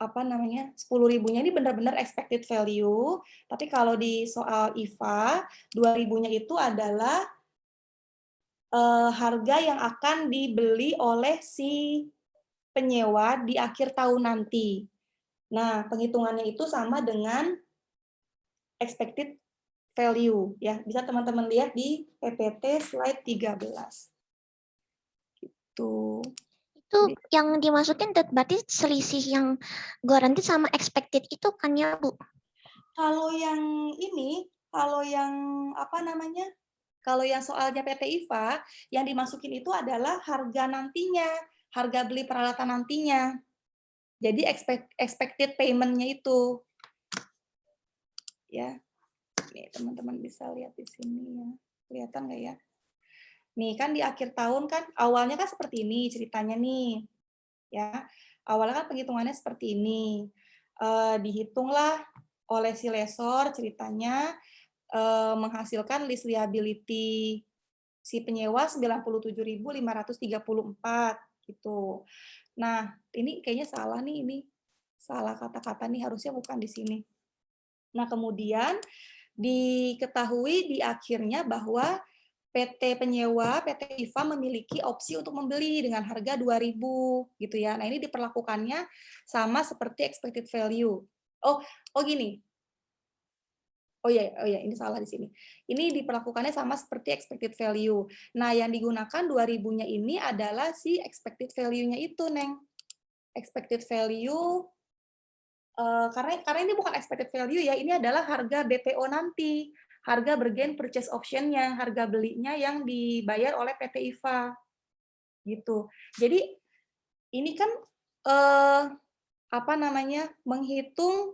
apa namanya 10.000-nya ini benar-benar expected value, tapi kalau di soal IVA 2.000-nya itu adalah harga yang akan dibeli oleh si penyewa di akhir tahun nanti. Nah, penghitungannya itu sama dengan expected value ya. Bisa teman-teman lihat di PPT slide 13. Gitu. Itu yang dimasukin berarti selisih yang guaranteed sama expected itu kan ya, Bu? Kalau yang ini, kalau yang apa namanya? Kalau yang soalnya PT IVA, yang dimasukin itu adalah harga nantinya, harga beli peralatan nantinya. Jadi expected payment-nya itu. Ya. Nih, teman-teman bisa lihat di sini ya. Kelihatan nggak ya? Nih, kan di akhir tahun kan awalnya kan seperti ini ceritanya nih. Ya. Awalnya kan penghitungannya seperti ini. Dihitunglah oleh si lessor ceritanya menghasilkan list liability si penyewa 97.534 gitu. Nah, ini kayaknya salah nih ini. Salah kata-kata nih harusnya bukan di sini. Nah, kemudian diketahui di akhirnya bahwa PT penyewa, PT IVA memiliki opsi untuk membeli dengan harga 2.000 gitu ya. Nah, ini diperlakukannya sama seperti expected value. Oh gini. Oh ya, ini salah di sini. Ini diperlakukannya sama seperti expected value. Nah, yang digunakan 2.000-nya ini adalah si expected value-nya itu, Neng. Expected value karena ini bukan expected value ya, ini adalah harga BPO nanti, harga bergen purchase option-nya, harga belinya yang dibayar oleh PT IVA. Gitu. Jadi ini kan apa namanya? Menghitung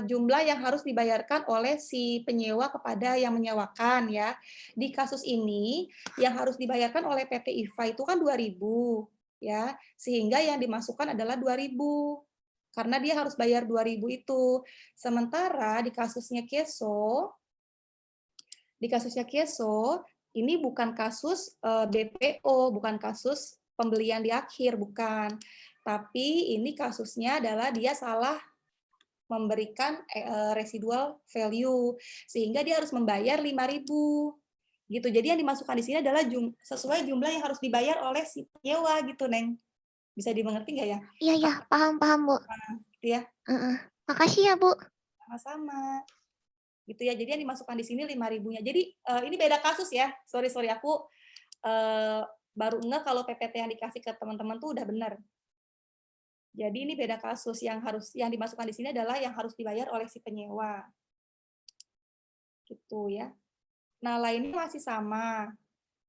jumlah yang harus dibayarkan oleh si penyewa kepada yang menyewakan ya. Di kasus ini yang harus dibayarkan oleh PT IVA itu kan 2.000 ya. Sehingga yang dimasukkan adalah 2.000. Karena dia harus bayar 2.000 itu. Sementara di kasusnya Kieso ini bukan kasus BPO, bukan kasus pembelian di akhir, bukan. Tapi ini kasusnya adalah dia salah memberikan residual value sehingga dia harus membayar 5.000 gitu. Jadi yang dimasukkan di sini adalah sesuai jumlah yang harus dibayar oleh si penyewa gitu, Neng. Bisa dimengerti nggak ya? Iya, paham, Bu. Gitu ya. Makasih ya, Bu. Sama-sama. Gitu ya. Jadi yang dimasukkan di sini 5.000-nya. Jadi ini beda kasus ya. Sorry aku baru ngeh kalau PPT yang dikasih ke teman-teman tuh udah benar. Jadi ini beda kasus, yang dimasukkan di sini adalah yang harus dibayar oleh si penyewa. Gitu ya. Nah, lainnya masih sama.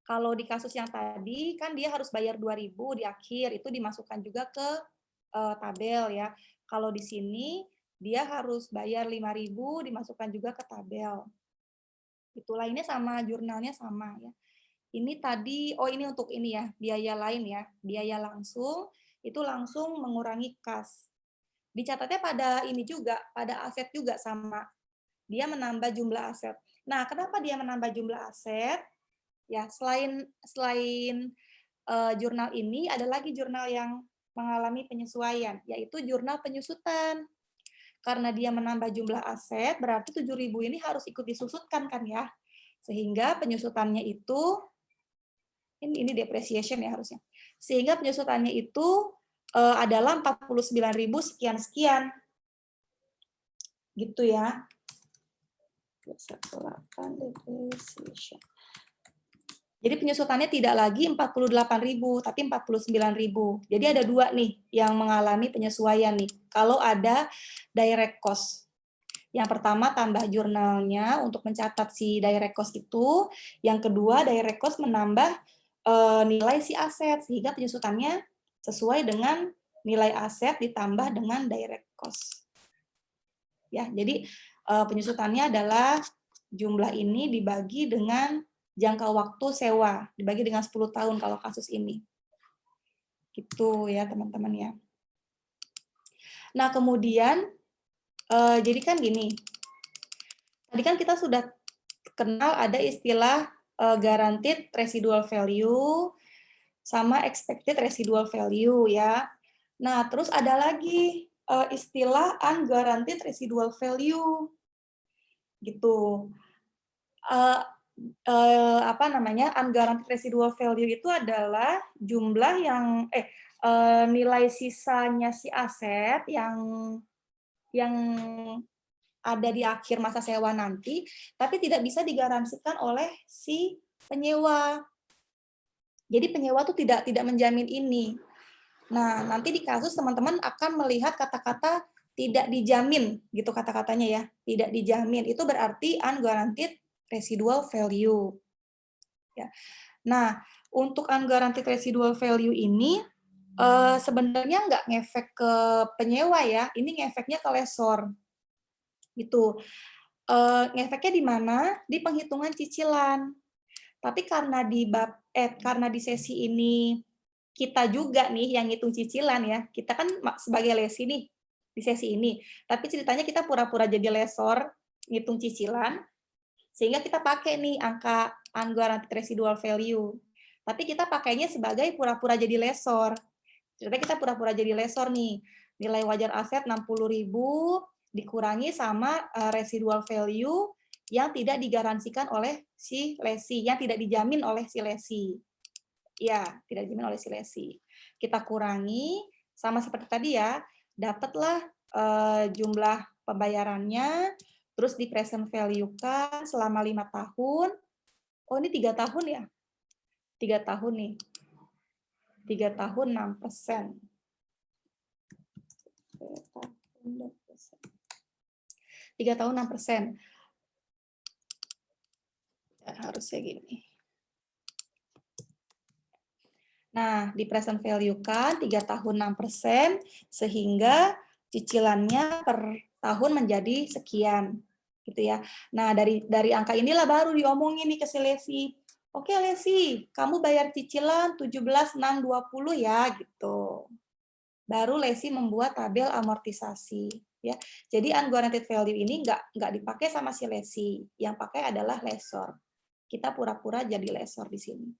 Kalau di kasus yang tadi kan dia harus bayar 2.000 di akhir, itu dimasukkan juga ke tabel ya. Kalau di sini dia harus bayar 5.000 dimasukkan juga ke tabel. Itu lainnya sama, jurnalnya sama ya. Ini tadi ini untuk ini ya, biaya lain ya. Biaya langsung itu langsung mengurangi kas. Dicatatnya pada ini juga, pada aset juga sama. Dia menambah jumlah aset. Nah, kenapa dia menambah jumlah aset? Ya, selain jurnal ini ada lagi jurnal yang mengalami penyesuaian, yaitu jurnal penyusutan. Karena dia menambah jumlah aset, berarti 7.000 ini harus ikut disusutkan kan ya. Sehingga penyusutannya itu ini depreciation ya harusnya. Sehingga penyusutannya itu adalah 49.000 sekian-sekian. Gitu ya. 218 depreciation. Jadi penyusutannya tidak lagi 48.000 tapi 49.000. Jadi ada dua nih yang mengalami penyesuaian nih. Kalau ada direct cost. Yang pertama tambah jurnalnya untuk mencatat si direct cost itu. Yang kedua direct cost menambah nilai si aset sehingga penyusutannya sesuai dengan nilai aset ditambah dengan direct cost. Ya, jadi penyusutannya adalah jumlah ini dibagi dengan jangka waktu sewa, dibagi dengan 10 tahun kalau kasus ini. Gitu ya teman-teman ya. Nah kemudian, jadi kan gini, tadi kan kita sudah kenal ada istilah guaranteed residual value sama expected residual value ya. Nah terus ada lagi istilah unguaranteed residual value gitu. Apa namanya, unguaranteed residual value itu adalah jumlah yang nilai sisanya si aset yang ada di akhir masa sewa nanti, tapi tidak bisa digaransikan oleh si penyewa. Jadi penyewa tuh tidak menjamin ini. Nah, nanti di kasus teman-teman akan melihat kata-kata tidak dijamin gitu kata-katanya ya, tidak dijamin. Itu berarti unguaranteed residual value. Ya. Nah, untuk unguaranteed residual value ini sebenarnya nggak ngefek ke penyewa ya, ini ngefeknya ke lessor. Gitu. Ngefeknya di mana? Di penghitungan cicilan. Tapi karena di sesi ini kita juga nih yang ngitung cicilan ya, kita kan sebagai lesi nih di sesi ini. Tapi ceritanya kita pura-pura jadi lessor ngitung cicilan, sehingga kita pakai nih angka unguaranteed residual value. Tapi kita pakainya sebagai pura-pura jadi lessor. Ceritanya kita pura-pura jadi lessor nih. Nilai wajar aset 60.000 dikurangi sama residual value yang tidak digaransikan oleh si lesi, yang tidak dijamin oleh si lesi. Ya, tidak dijamin oleh si lesi. Kita kurangi, sama seperti tadi ya, dapatlah jumlah pembayarannya, terus di present value kan selama 5 tahun. Oh, ini 3 tahun ya? 3 tahun nih. 3 tahun 6%. 3 tahun 6%. Ya, harusnya gini. Nah, di present value kan 3 tahun 6%, sehingga cicilannya per tahun menjadi sekian. Gitu ya. Nah, dari angka inilah baru diomongin nih ke si lesi. Oke, lesi, kamu bayar cicilan 17.620 ya, gitu. Baru lesi membuat tabel amortisasi. Ya. Jadi unguaranteed value ini nggak dipakai sama si lesi. Yang pakai adalah lessor. Kita pura-pura jadi lessor di sini.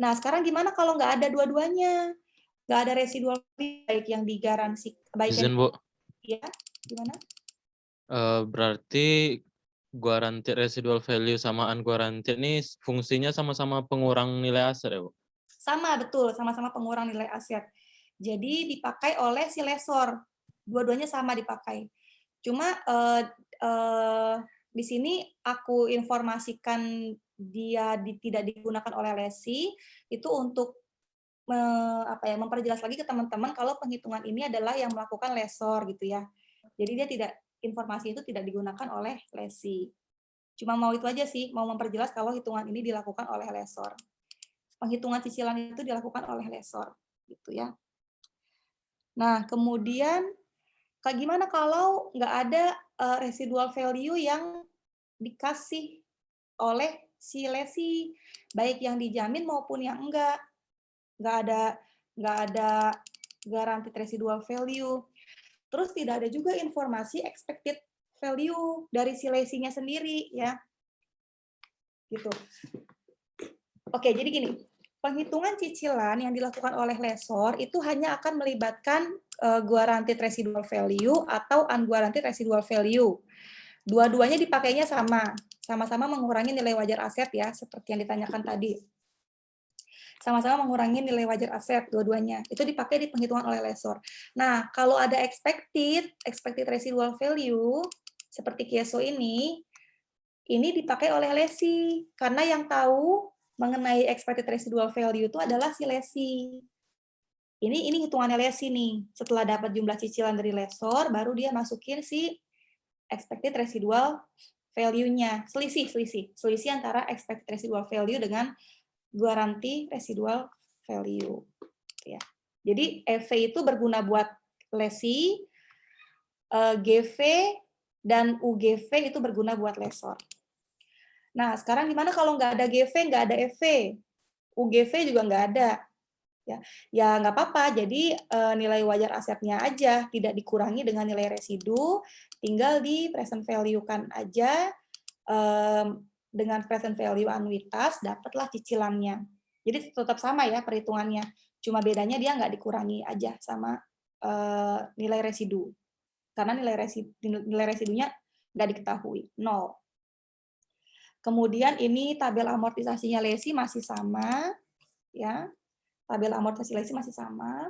Nah, sekarang gimana kalau nggak ada dua-duanya? Nggak ada residual baik yang digaransi, baik yang Izin, Bu. ya, gimana? Berarti guaranteed residual value sama unguaranteed ini fungsinya sama-sama pengurang nilai aset ya, Bu? Sama, betul. Sama-sama pengurang nilai aset. Jadi dipakai oleh si lessor. Dua-duanya sama dipakai. Cuma di sini aku informasikan dia tidak digunakan oleh lesi, itu untuk memperjelas lagi ke teman-teman kalau penghitungan ini adalah yang melakukan lessor gitu ya. Jadi dia informasi itu tidak digunakan oleh lesi. Cuma mau itu aja sih, mau memperjelas kalau hitungan ini dilakukan oleh lessor. Penghitungan cicilan itu dilakukan oleh lessor gitu ya. Nah, kemudian kayak gimana kalau nggak ada residual value yang dikasih oleh si lesi, baik yang dijamin maupun yang enggak. Nggak ada guaranteed residual value. Terus tidak ada juga informasi expected value dari si lesinya sendiri ya. Gitu. Oke, jadi gini, penghitungan cicilan yang dilakukan oleh lessor itu hanya akan melibatkan guaranteed residual value atau unguaranteed residual value. Dua-duanya dipakainya sama-sama mengurangi nilai wajar aset ya, seperti yang ditanyakan tadi. Sama-sama mengurangi nilai wajar aset dua-duanya. Itu dipakai di penghitungan oleh lessor. Nah, kalau ada expected residual value seperti Kieso ini, ini dipakai oleh lesi, karena yang tahu mengenai expected residual value itu adalah si lesi. Ini hitungannya lesi nih. Setelah dapat jumlah cicilan dari lessor, baru dia masukin si expected residual value-nya. Selisih antara expected residual value dengan guarantee residual value. Ya. Jadi EV itu berguna buat lesi, GV dan UGV itu berguna buat lessor. Nah, sekarang gimana kalau nggak ada GV, nggak ada EV? UGV juga nggak ada. Ya nggak apa-apa, jadi nilai wajar asetnya aja, tidak dikurangi dengan nilai residu, tinggal di present value-kan aja, dengan present value anuitas, dapatlah cicilannya. Jadi tetap sama ya perhitungannya, cuma bedanya dia nggak dikurangi aja sama nilai residu, karena nilai residunya nggak diketahui, 0. Kemudian ini tabel amortisasinya lesi masih sama, ya. Tabel amortisasi lesi masih sama.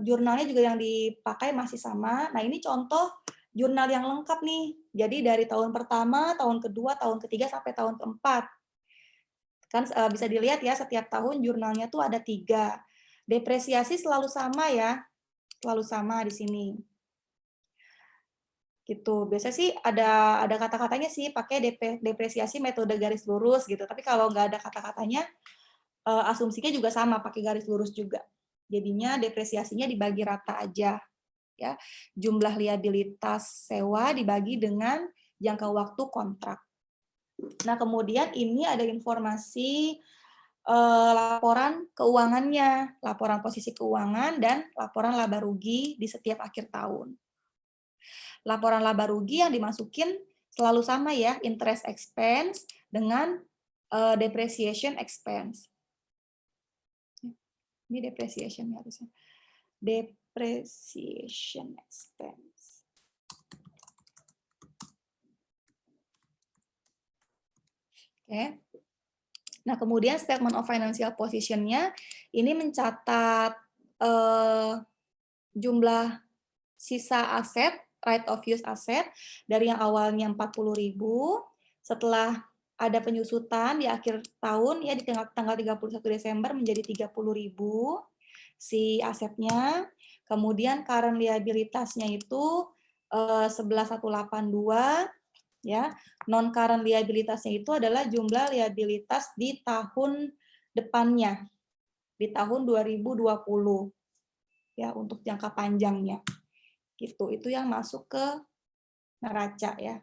Jurnalnya juga yang dipakai masih sama. Nah, ini contoh jurnal yang lengkap nih. Jadi dari tahun pertama, tahun kedua, tahun ketiga, sampai tahun keempat. Kan bisa dilihat ya, setiap tahun jurnalnya tuh ada 3. Depresiasi selalu sama ya. Selalu sama di sini. Gitu. Biasanya sih ada kata-katanya sih, pakai depresiasi metode garis lurus gitu. Tapi kalau nggak ada kata-katanya, asumsinya juga sama, pakai garis lurus juga. Jadinya depresiasinya dibagi rata aja. Ya. Jumlah liabilitas sewa dibagi dengan jangka waktu kontrak. Nah, kemudian ini ada informasi laporan keuangannya, laporan posisi keuangan, dan laporan laba rugi di setiap akhir tahun. Laporan laba rugi yang dimasukin selalu sama ya, interest expense dengan depreciation expense. Ini depreciation ya harusnya. Depreciation expense. Oke. Nah, kemudian statement of financial position-nya ini mencatat jumlah sisa aset, right of use aset, dari yang awalnya 40.000, setelah ada penyusutan di akhir tahun ya di tanggal 31 Desember menjadi 30.000 si asetnya. Kemudian current liabilitasnya itu 11.182 ya. Non current liabilitasnya itu adalah jumlah liabilitas di tahun depannya. Di tahun 2020. Ya, untuk jangka panjangnya. Gitu. Itu yang masuk ke neraca ya.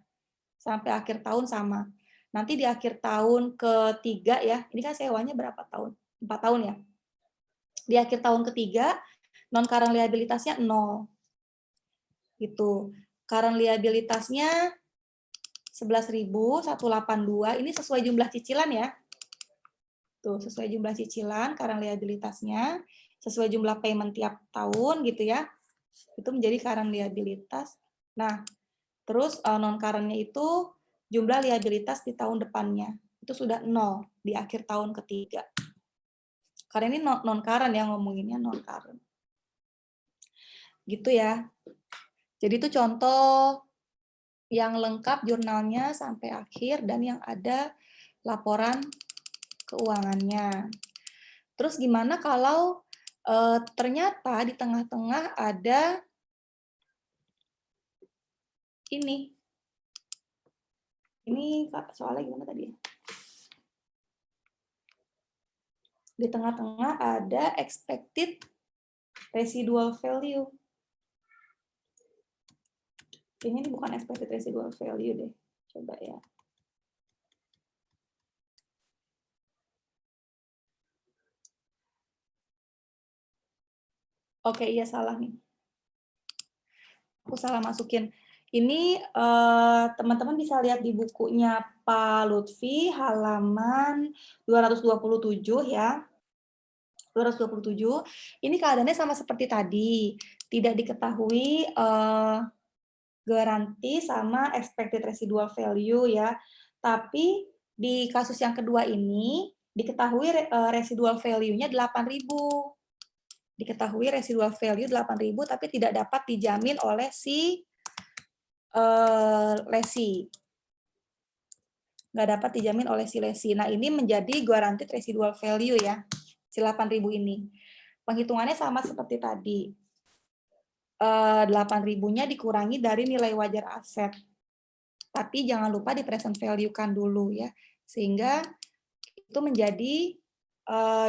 Sampai akhir tahun sama. Nanti di akhir tahun ketiga ya, ini kan sewanya berapa tahun? 4 tahun ya. Di akhir tahun ketiga, non current liabilitasnya 0. Gitu. Current liabilitasnya 11.182, ini sesuai jumlah cicilan ya. Tuh, sesuai jumlah cicilan, current liabilitasnya, sesuai jumlah payment tiap tahun gitu ya. Itu menjadi current liabilitas. Nah, terus non current-nya itu jumlah liabilitas di tahun depannya. Itu sudah 0 di akhir tahun ketiga. Karena ini non current ya, ngomonginnya non current. Gitu ya. Jadi itu contoh yang lengkap jurnalnya sampai akhir dan yang ada laporan keuangannya. Terus gimana kalau ternyata di tengah-tengah ada ini. Ini soalnya gimana tadi? Di tengah-tengah ada expected residual value. Ini bukan expected residual value deh. Coba ya. Oke, iya salah nih. Aku salah masukin. Ini teman-teman bisa lihat di bukunya Pak Lutfi halaman 227 ya. 227. Ini keadaannya sama seperti tadi. Tidak diketahui garansi sama expected residual value ya. Tapi di kasus yang kedua ini diketahui residual value-nya 8.000. Diketahui residual value 8.000 tapi tidak dapat dijamin oleh si lesi. nggak dapat dijamin oleh si lesi. Nah, ini menjadi guaranteed residual value ya, si 8.000 ini. Penghitungannya sama seperti tadi. 8.000-nya dikurangi dari nilai wajar aset. Tapi jangan lupa di present value-kan dulu ya, sehingga itu menjadi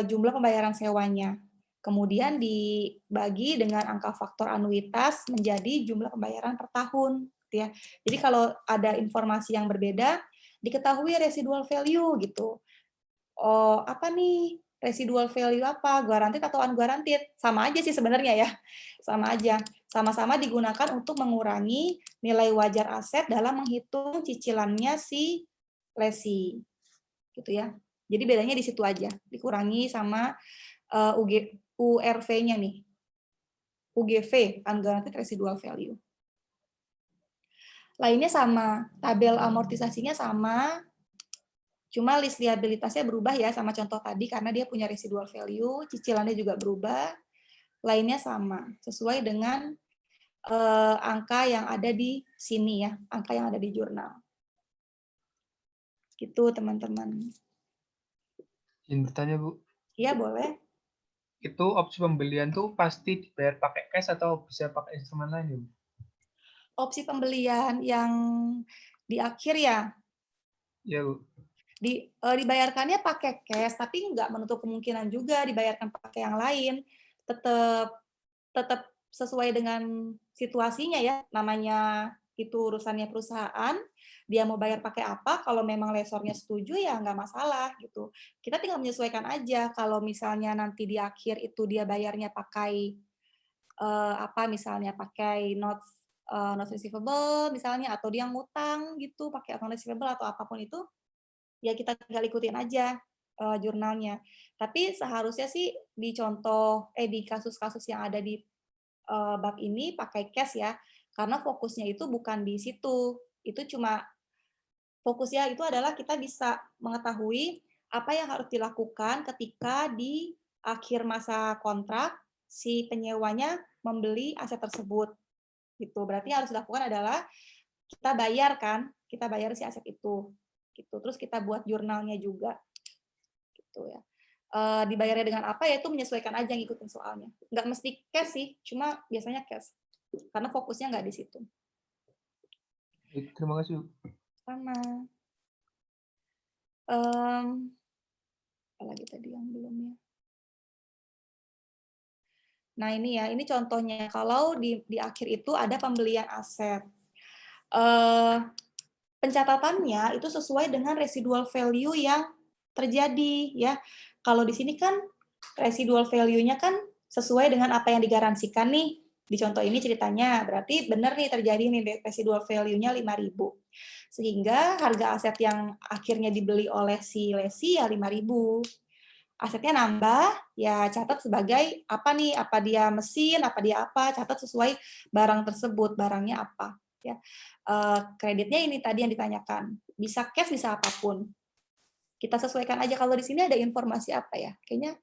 jumlah pembayaran sewanya. Kemudian dibagi dengan angka faktor anuitas menjadi jumlah pembayaran per tahun. Gitu ya. Jadi kalau ada informasi yang berbeda, diketahui residual value gitu. Oh, apa nih? Residual value apa? Guaranteed atau unguaranteed? Sama aja sih sebenarnya ya. Sama aja. Sama-sama digunakan untuk mengurangi nilai wajar aset dalam menghitung cicilannya si lesi. Gitu ya. Jadi bedanya di situ aja. Dikurangi sama URV-nya nih. UGV, unguaranteed residual value. Lainnya sama, tabel amortisasinya sama, cuma list liabilitasnya berubah ya sama contoh tadi karena dia punya residual value, cicilannya juga berubah, lainnya sama, sesuai dengan angka yang ada di sini ya, angka yang ada di jurnal. Gitu teman-teman. Izin bertanya, Bu. Iya boleh. Itu opsi pembelian tuh pasti dibayar pakai cash atau bisa pakai instrumen lain ya, Bu? Opsi pembelian yang di akhir ya, Iya, Bu. dibayarkannya pakai cash, tapi nggak menutup kemungkinan juga dibayarkan pakai yang lain. Tetap sesuai dengan situasinya ya, namanya itu urusannya perusahaan, dia mau bayar pakai apa, kalau memang lesornya setuju ya nggak masalah gitu. Kita tinggal menyesuaikan aja, kalau misalnya nanti di akhir itu dia bayarnya pakai apa misalnya pakai notes receivable misalnya, atau dia ngutang gitu pakai account receivable atau apapun itu, ya kita tinggal ikutin aja jurnalnya. Tapi seharusnya sih di di kasus-kasus yang ada di bab ini pakai cash ya, karena fokusnya itu bukan di situ. Itu cuma fokusnya itu adalah kita bisa mengetahui apa yang harus dilakukan ketika di akhir masa kontrak si penyewanya membeli aset tersebut. Gitu. Berarti yang harus dilakukan adalah kita bayar si aset itu. Gitu. Terus kita buat jurnalnya juga. Gitu ya. Dibayarnya dengan apa ya itu menyesuaikan aja ngikutin soalnya. Nggak mesti cash sih, cuma biasanya cash. Karena fokusnya nggak di situ. Terima kasih, Bu. Sama. Apa lagi tadi yang belum ya? Nah ini ya, ini contohnya. Kalau di akhir itu ada pembelian aset. Pencatatannya itu sesuai dengan residual value yang terjadi ya. Kalau di sini kan residual value-nya kan sesuai dengan apa yang digaransikan nih. Di contoh ini ceritanya, berarti benar nih terjadi nih residual value-nya 5.000. Sehingga harga aset yang akhirnya dibeli oleh si lesi ya 5.000. Asetnya nambah, ya catat sebagai apa nih, apa dia mesin, apa dia apa, catat sesuai barang tersebut, barangnya apa. Ya. Kreditnya ini tadi yang ditanyakan, bisa cash, bisa apapun. Kita sesuaikan aja, kalau di sini ada informasi apa ya, kayaknya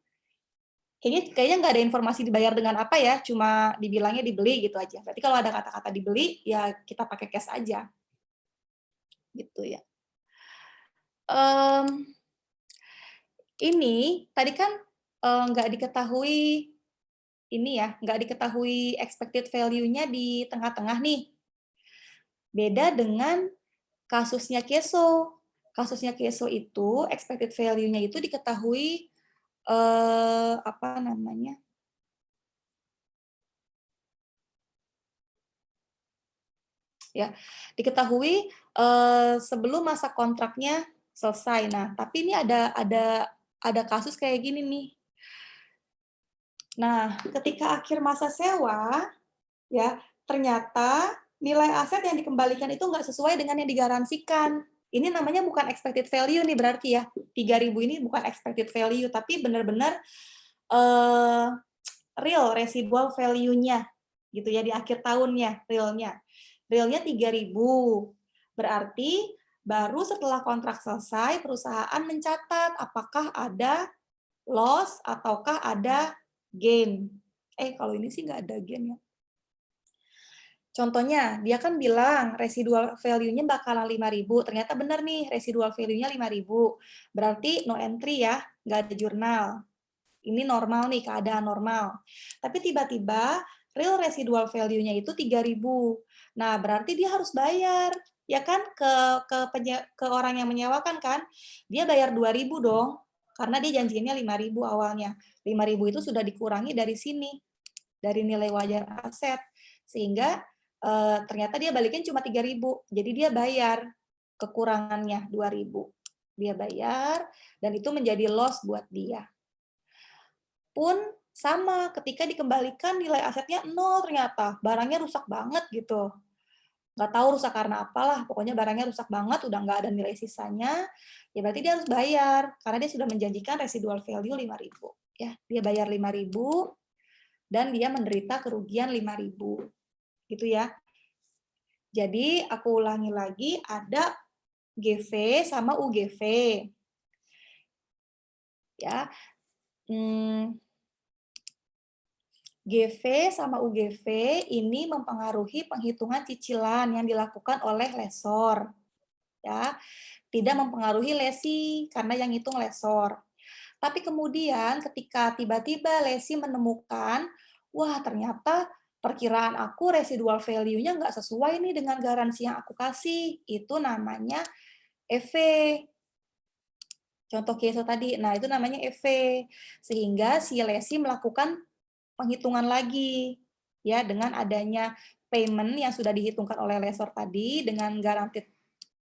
nggak ada informasi dibayar dengan apa ya, cuma dibilangnya dibeli gitu aja. Berarti kalau ada kata-kata dibeli, ya kita pakai cash aja. Gitu ya. Ini tadi kan nggak diketahui ini ya, nggak diketahui expected value-nya di tengah-tengah nih. Beda dengan kasusnya Keso. Kasusnya Keso itu expected value-nya itu diketahui apa namanya? Ya, diketahui sebelum masa kontraknya selesai. Nah, tapi ini ada kasus kayak gini nih. Nah, ketika akhir masa sewa, ya ternyata nilai aset yang dikembalikan itu nggak sesuai dengan yang digaransikan. Ini namanya bukan expected value nih berarti ya. 3.000 ini bukan expected value, tapi benar-benar real residual value-nya gitu ya di akhir tahunnya, realnya. Realnya 3.000. Berarti baru setelah kontrak selesai perusahaan mencatat apakah ada loss ataukah ada gain. Kalau ini sih nggak ada gain ya. Contohnya, dia kan bilang residual value-nya bakalan 5.000. Ternyata benar nih, residual value-nya 5.000. Berarti no entry ya, nggak ada jurnal. Ini normal nih, keadaan normal. Tapi tiba-tiba real residual value-nya itu 3.000. Nah, berarti dia harus bayar. Ya kan, ke orang yang menyewakan kan. Dia bayar 2.000 dong. Karena dia janjinya 5.000 awalnya. 5.000 itu sudah dikurangi dari sini. Dari nilai wajar aset. Sehingga ternyata dia balikin cuma 3.000. Jadi dia bayar kekurangannya 2.000. Dia bayar dan itu menjadi loss buat dia. Pun sama, ketika dikembalikan nilai asetnya 0 ternyata. Barangnya rusak banget gitu. Nggak tahu rusak karena apalah, pokoknya barangnya rusak banget, udah nggak ada nilai sisanya, ya berarti dia harus bayar, karena dia sudah menjanjikan residual value 5.000. Ya, dia bayar 5.000, dan dia menderita kerugian 5.000. Gitu ya. Jadi aku ulangi lagi, ada GV sama UGV. Ya. GV sama UGV ini mempengaruhi penghitungan cicilan yang dilakukan oleh lesor. Ya. Tidak mempengaruhi lesi karena yang hitung lesor. Tapi kemudian ketika tiba-tiba lesi menemukan, wah ternyata perkiraan aku residual value-nya nggak sesuai nih dengan garansi yang aku kasih. Itu namanya EV. Contoh case tadi, nah itu namanya EV. Sehingga si lesi melakukan penghitungan lagi. Ya, dengan adanya payment yang sudah dihitungkan oleh lesor tadi, dengan guaranteed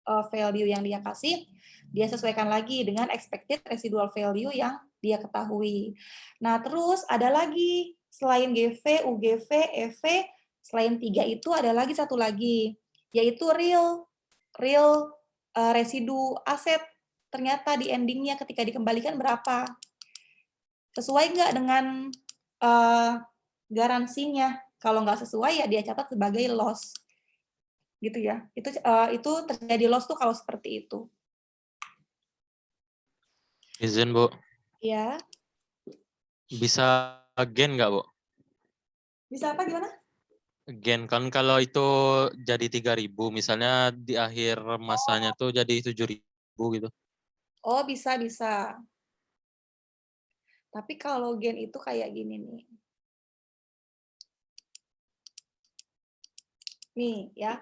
value yang dia kasih, dia sesuaikan lagi dengan expected residual value yang dia ketahui. Nah, terus ada lagi, selain GV, UGV, EV, selain 3 itu ada lagi satu lagi, yaitu real residu aset. Ternyata di endingnya ketika dikembalikan berapa. Sesuai nggak dengan garansinya? Kalau nggak sesuai, ya dia catat sebagai loss. Gitu ya. Itu terjadi loss tuh kalau seperti itu. Izin, Bu. Ya. Bisa gen nggak, Bu? Bisa apa gimana? Gen kan kalau itu jadi 3.000, misalnya di akhir masanya tuh jadi 7.000 gitu. Oh, bisa. Tapi kalau gen itu kayak gini nih. Nih ya.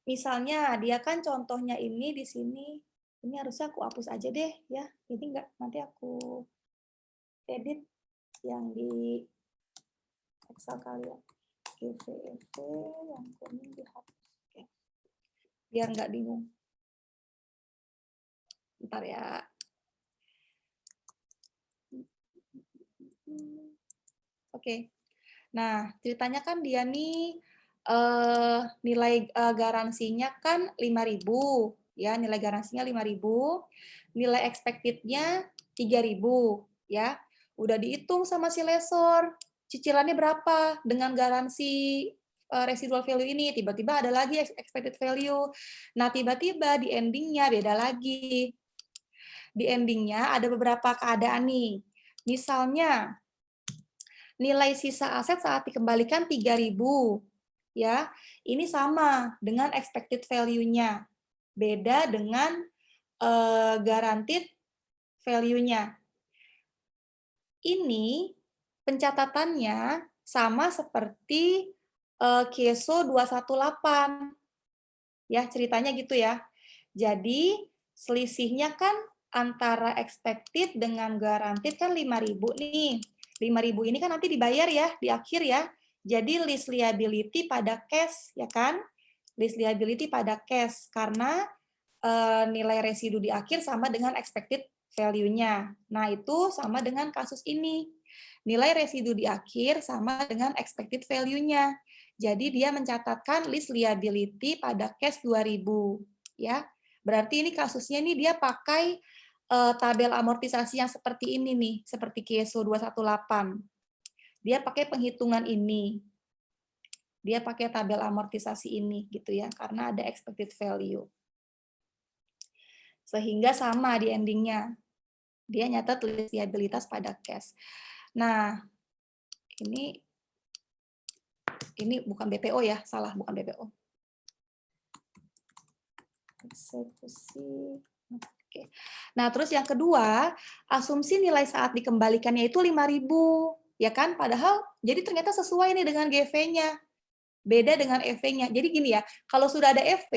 Misalnya dia kan contohnya ini di sini. Ini harusnya aku hapus aja deh ya. Ini enggak, nanti aku edit yang di Excel kalian. GVEV yang kuning dihapus. Oke. Biar nggak bingung. Bentar ya. Oke. Nah, ceritanya kan dia nih nilai garansinya kan 5.000 ya, nilai garansinya 5.000, nilai expected-nya 3.000 ya. Udah dihitung sama si lesor, cicilannya berapa dengan garansi residual value ini, tiba-tiba ada lagi expected value. Nah, tiba-tiba di endingnya beda lagi. Di endingnya ada beberapa keadaan nih. Misalnya, nilai sisa aset saat dikembalikan 3.000. Ya, ini sama dengan expected value-nya. Beda dengan guaranteed value-nya. Ini pencatatannya sama seperti KESO 218. Ya, ceritanya gitu ya. Jadi, selisihnya kan antara expected dengan guaranteed kan 5.000 nih. 5.000 ini kan nanti dibayar ya di akhir ya. Jadi list liability pada cash ya kan? List liability pada cash karena nilai residu di akhir sama dengan expected value-nya. Nah, itu sama dengan kasus ini. Nilai residu di akhir sama dengan expected value-nya. Jadi dia mencatatkan list liability pada cash 2.000 ya. Berarti ini kasusnya ini dia pakai tabel amortisasi yang seperti ini nih, seperti KESO 218. Dia pakai penghitungan ini. Dia pakai tabel amortisasi ini gitu ya, karena ada expected value. Sehingga sama di endingnya. Dia nyatat list liabilitas pada cash. Nah, ini Ini bukan BPO ya, salah, bukan BPO. Eksekusi. Oke. Nah, terus yang kedua, asumsi nilai saat dikembalikannya itu 5.000, ya kan? Padahal jadi ternyata sesuai nih dengan GV-nya. Beda dengan EV-nya. Jadi gini ya, kalau sudah ada EV,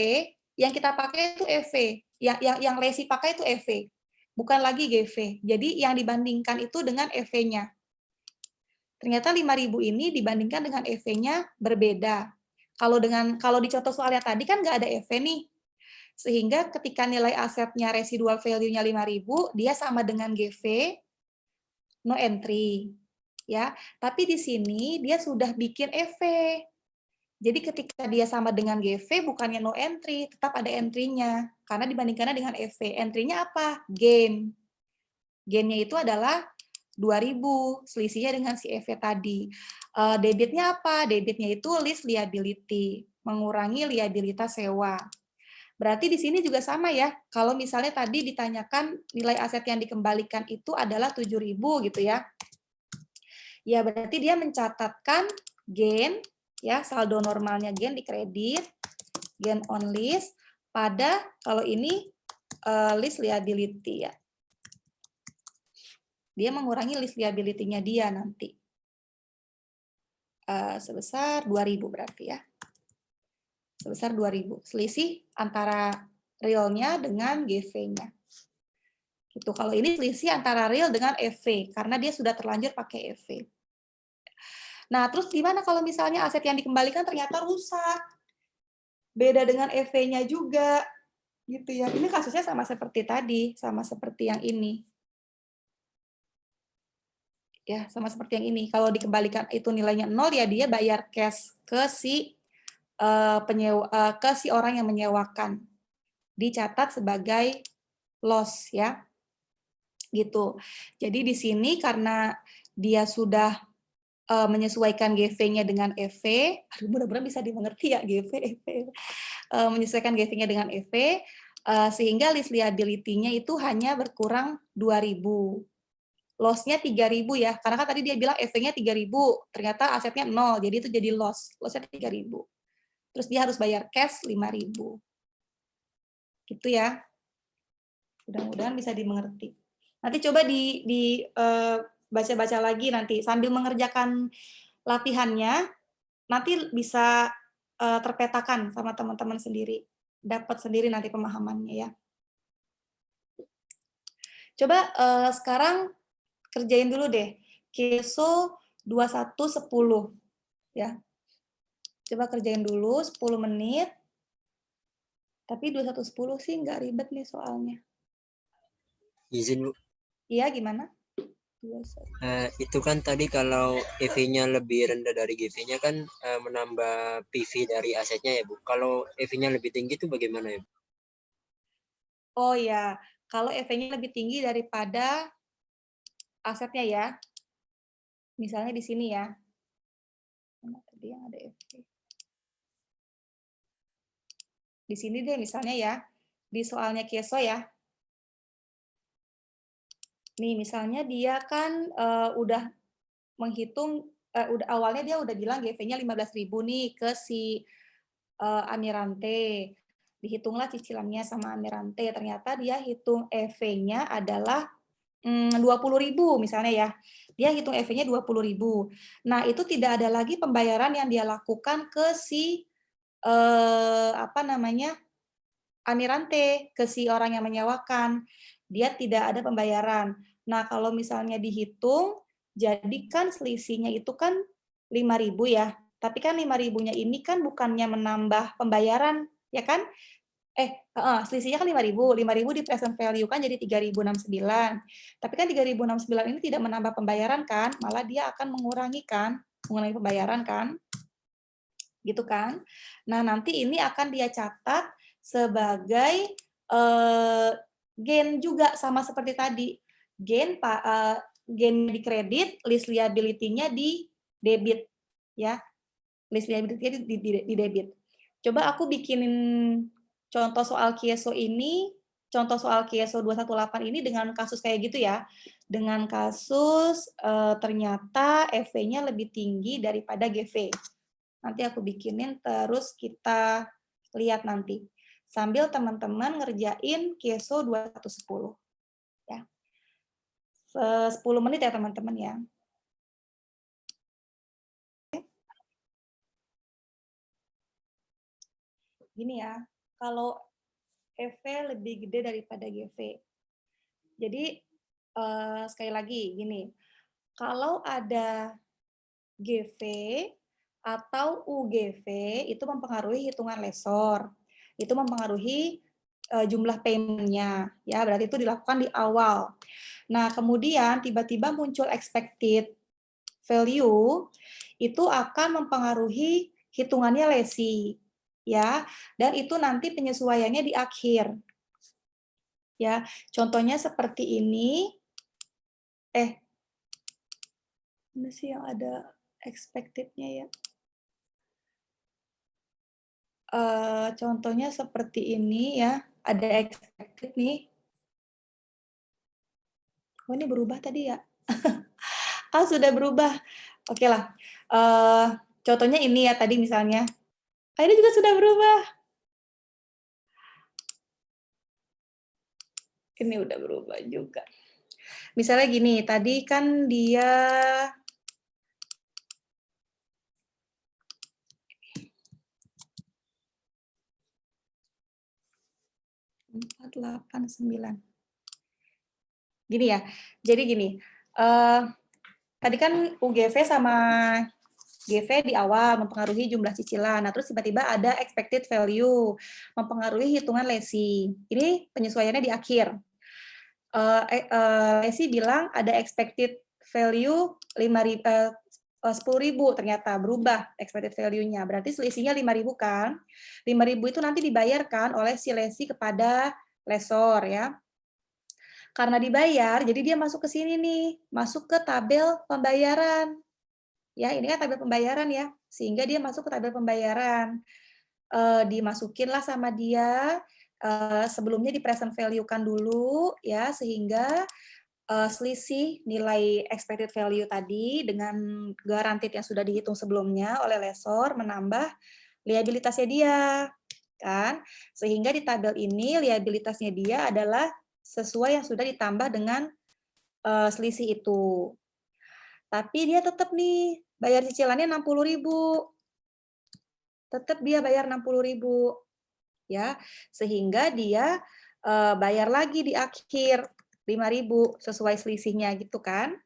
yang kita pakai itu EV. Yang Lesi pakai itu EV. Bukan lagi GV. Jadi yang dibandingkan itu dengan EV-nya. Ternyata 5.000 ini dibandingkan dengan EV-nya berbeda. Kalau di contoh soalnya tadi kan nggak ada EV nih. Sehingga ketika nilai asetnya residual value-nya 5.000, dia sama dengan GV, no entry. Ya, tapi di sini dia sudah bikin EV. Jadi ketika dia sama dengan GV, bukannya no entry, tetap ada entry-nya. Karena dibandingkannya dengan EV. Entry-nya apa? Gain. Gain-nya itu adalah 2.000, selisihnya dengan si EV tadi. Debitnya apa? Debitnya itu lease liability, mengurangi liabilitas sewa. Berarti di sini juga sama ya, kalau misalnya tadi ditanyakan nilai aset yang dikembalikan itu adalah 7.000 gitu ya. Ya berarti dia mencatatkan gain, ya saldo normalnya gain di kredit, gain on lease, pada kalau ini lease liability ya. Dia mengurangi lease liability-nya dia nanti. Sebesar 2.000 berarti ya. Sebesar 2.000. Selisih antara realnya dengan GV-nya. Gitu. Kalau ini selisih antara real dengan EV, karena dia sudah terlanjur pakai EV. Nah, terus gimana kalau misalnya aset yang dikembalikan ternyata rusak? Beda dengan EV-nya juga. Gitu ya. Ini kasusnya sama seperti tadi, sama seperti yang ini. Ya, sama seperti yang ini. Kalau dikembalikan itu nilainya 0, ya dia bayar cash ke si ke si orang yang menyewakan, dicatat sebagai loss ya, gitu. Jadi di sini karena dia sudah menyesuaikan GV-nya dengan EV, aduh mudah-mudahan bisa dimengerti ya GV, EV, menyesuaikan GV-nya dengan EV, sehingga lease liability-nya itu hanya berkurang 2.000. Loss-nya 3.000 ya, karena kan tadi dia bilang EV-nya 3.000, ternyata asetnya 0, jadi itu jadi loss-nya 3.000. Terus dia harus bayar cash 5.000. Gitu ya. Mudah-mudahan bisa dimengerti. Nanti coba baca-baca lagi nanti sambil mengerjakan latihannya, nanti bisa terpetakan sama teman-teman sendiri. Dapat sendiri nanti pemahamannya ya. Coba sekarang kerjain dulu deh. Keso 2110 ya. Coba kerjain dulu 10 menit. Tapi 2110 sih nggak ribet nih soalnya. Izin Bu. Iya, gimana? Itu kan tadi kalau EV-nya lebih rendah dari GV-nya kan menambah PV dari asetnya ya Bu. Kalau EV-nya lebih tinggi itu bagaimana ya Bu? Oh ya, kalau EV-nya lebih tinggi daripada asetnya ya. Misalnya di sini ya. Mana tadi yang ada EV? Di sini deh misalnya ya. Di soalnya Keso ya. Nih misalnya dia kan udah menghitung, awalnya dia udah bilang GV-nya 15.000 nih ke si Amirante. Dihitunglah cicilannya sama Amirante. Ternyata dia hitung EV-nya adalah 20.000 misalnya ya. Dia hitung EV-nya 20.000. Nah, itu tidak ada lagi pembayaran yang dia lakukan ke si Amirante, ke si orang yang menyewakan. Dia tidak ada pembayaran. Nah, kalau misalnya dihitung, jadi kan selisihnya itu kan 5.000 ya. Tapi kan 5.000-nya ini kan bukannya menambah pembayaran, ya kan? Selisihnya kan 5.000. 5.000 di present value kan jadi 3.069. Tapi kan 3.069 ini tidak menambah pembayaran kan? Malah dia akan mengurangi pembayaran kan? Gitu kan? Nah, nanti ini akan dia catat sebagai gain juga sama seperti tadi. Gain di kredit, lease liability-nya di debit ya. Lease liability-nya di debit. Coba aku bikinin contoh soal Keso ini, contoh soal Keso 218 ini dengan kasus kayak gitu ya. Dengan kasus ternyata EV-nya lebih tinggi daripada GV. Nanti aku bikinin, terus kita lihat nanti. Sambil teman-teman ngerjain Kieso 2110. Ya. 10 menit ya teman-teman ya. Gini ya, kalau EV lebih gede daripada GV. Jadi sekali lagi gini, kalau ada GV atau UGV itu mempengaruhi hitungan lesor, itu mempengaruhi jumlah payment-nya, ya berarti itu dilakukan di awal. Nah kemudian tiba-tiba muncul expected value, itu akan mempengaruhi hitungannya lesi, ya, dan itu nanti penyesuaiannya di akhir. Ya, contohnya seperti ini. Mana sih yang ada expected-nya ya? Contohnya seperti ini ya, ada expected nih. Oh, ini berubah tadi ya? Sudah berubah. Oke lah. Contohnya ini ya tadi misalnya. Ini juga sudah berubah. Ini udah berubah juga. Misalnya gini, tadi kan dia empat, 8, 9. Gini ya, jadi gini, tadi kan UGV sama GV di awal mempengaruhi jumlah cicilan. Nah, terus tiba-tiba ada expected value mempengaruhi hitungan lesi. Ini penyesuaiannya di akhir. Lesi bilang ada expected value 10.000, ternyata berubah expected value-nya. Berarti selisihnya 5.000 kan? 5.000 itu nanti dibayarkan oleh si lesi kepada lesor ya. Karena dibayar, jadi dia masuk ke sini nih, masuk ke tabel pembayaran. Ya, ini kan tabel pembayaran ya, sehingga dia masuk ke tabel pembayaran. Dimasukinlah sama dia, sebelumnya di present value-kan dulu, ya, sehingga selisih nilai expected value tadi dengan guaranteed yang sudah dihitung sebelumnya oleh lesor menambah liabilitasnya dia, kan? Sehingga di tabel ini liabilitasnya dia adalah sesuai yang sudah ditambah dengan selisih itu. Tapi dia tetap nih bayar cicilannya 60.000. Tetap dia bayar 60.000. Ya, sehingga dia bayar lagi di akhir 5.000 sesuai selisihnya gitu kan.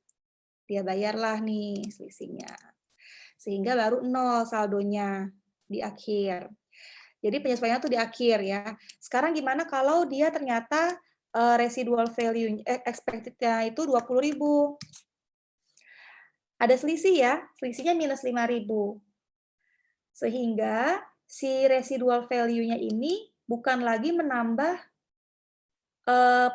Dia bayarlah nih selisihnya. Sehingga baru 0 saldonya di akhir. Jadi penyesuaiannya tuh di akhir ya. Sekarang gimana kalau dia ternyata residual value expected-nya itu 20.000. Ada selisih ya, selisihnya minus 5.000. Sehingga si residual value-nya ini bukan lagi menambah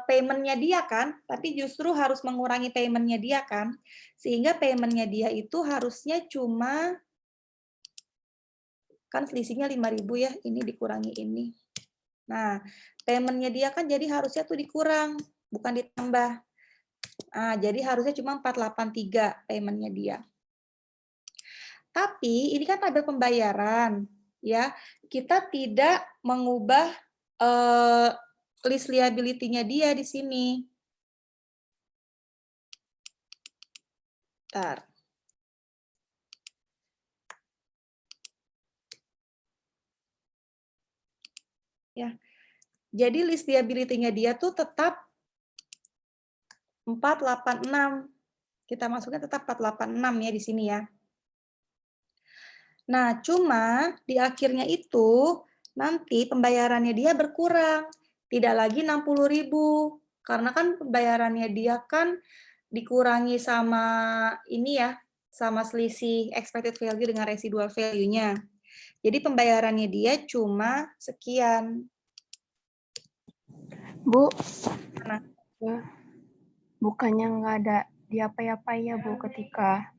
payment-nya dia kan, tapi justru harus mengurangi payment-nya dia kan. Sehingga payment-nya dia itu harusnya cuma, kan selisihnya 5.000 ya, ini dikurangi ini. Nah, payment-nya dia kan jadi harusnya tuh dikurang, bukan ditambah. Nah, jadi harusnya cuma 483 payment-nya dia. Tapi ini kan tabel pembayaran, ya. Kita tidak mengubah list liability-nya dia di sini. Bentar. Ya. Jadi list liability-nya dia tuh tetap 486. Kita masuknya tetap 486 ya di sini ya. Nah, cuma di akhirnya itu nanti pembayarannya dia berkurang. Tidak lagi 60.000. Karena kan pembayarannya dia kan dikurangi sama ini ya, sama selisih expected value dengan residual value-nya. Jadi pembayarannya dia cuma sekian. Bu, Nah, bukannya nggak ada di apa-apa ya Bu ketika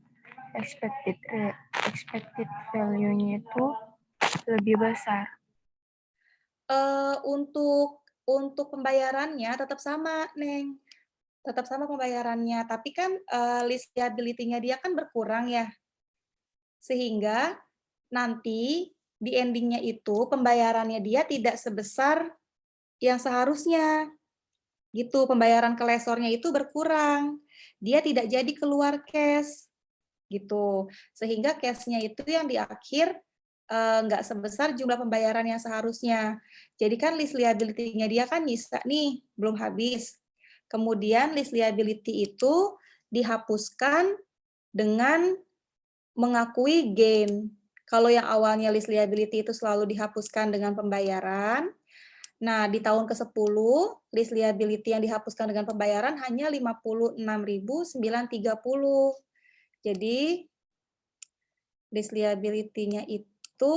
expected value-nya itu lebih besar. Untuk pembayarannya tetap sama, Neng. Tetap sama pembayarannya, tapi kan list liability-nya dia kan berkurang ya. Sehingga nanti di endingnya itu pembayarannya dia tidak sebesar yang seharusnya. Gitu, pembayaran ke lesornya itu berkurang. Dia tidak jadi keluar cash. Gitu. Sehingga cash-nya itu yang di akhir nggak sebesar jumlah pembayaran yang seharusnya. Jadi kan list liability-nya dia kan nyisa nih, belum habis. Kemudian list liability itu dihapuskan dengan mengakui gain. Kalau yang awalnya list liability itu selalu dihapuskan dengan pembayaran, nah di tahun ke-10 list liability yang dihapuskan dengan pembayaran hanya 56.930. Jadi list liability-nya itu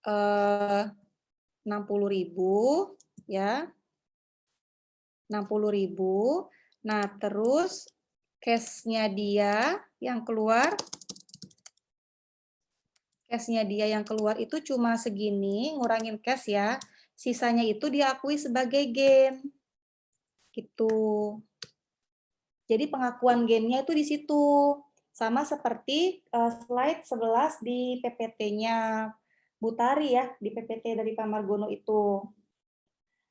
60.000 ya. 60.000. Nah, terus cash-nya dia yang keluar itu cuma segini, ngurangin cash ya. Sisanya itu diakui sebagai gain. Gitu. Jadi pengakuan gain-nya itu di situ. Sama seperti slide 11 di PPT-nya Butari ya, di PPT dari Pak Margono itu.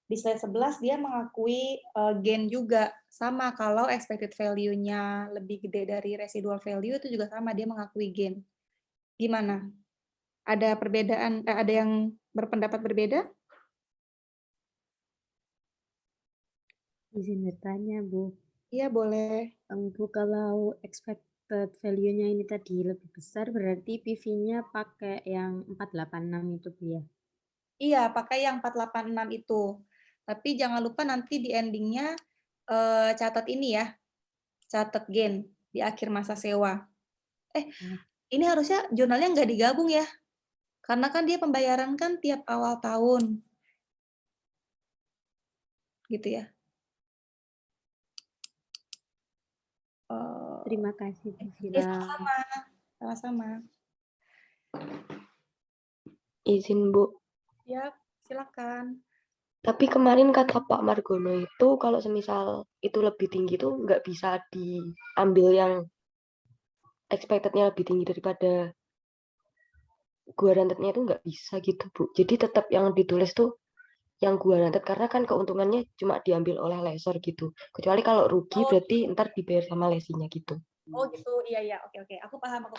Di slide 11 dia mengakui gain juga. Sama kalau expected value-nya lebih gede dari residual value itu juga sama, dia mengakui gain. Gimana? Ada perbedaan, ada yang berpendapat berbeda? Izin bertanya, Bu. Iya, boleh. Bu, kalau expected value-nya ini tadi lebih besar, berarti PV-nya pakai yang 486 itu, Bu ya? Iya, pakai yang 486 itu. Tapi jangan lupa nanti di endingnya catat ini ya, catat gain di akhir masa sewa. Ini harusnya jurnalnya nggak digabung ya, karena kan dia pembayaran kan tiap awal tahun. Gitu ya. Terima kasih, Bu Ya, Vira. sama-sama. Izin, Bu. Ya, silakan. Tapi kemarin kata Pak Margono itu kalau semisal itu lebih tinggi itu nggak bisa diambil yang expected-nya lebih tinggi daripada guaranteed-nya itu nggak bisa gitu, Bu. Jadi tetap yang ditulis tuh yang guaranteed karena kan keuntungannya cuma diambil oleh lesor gitu. Kecuali kalau rugi berarti ntar dibayar sama lesinya gitu. Oh gitu, iya, oke. Aku paham.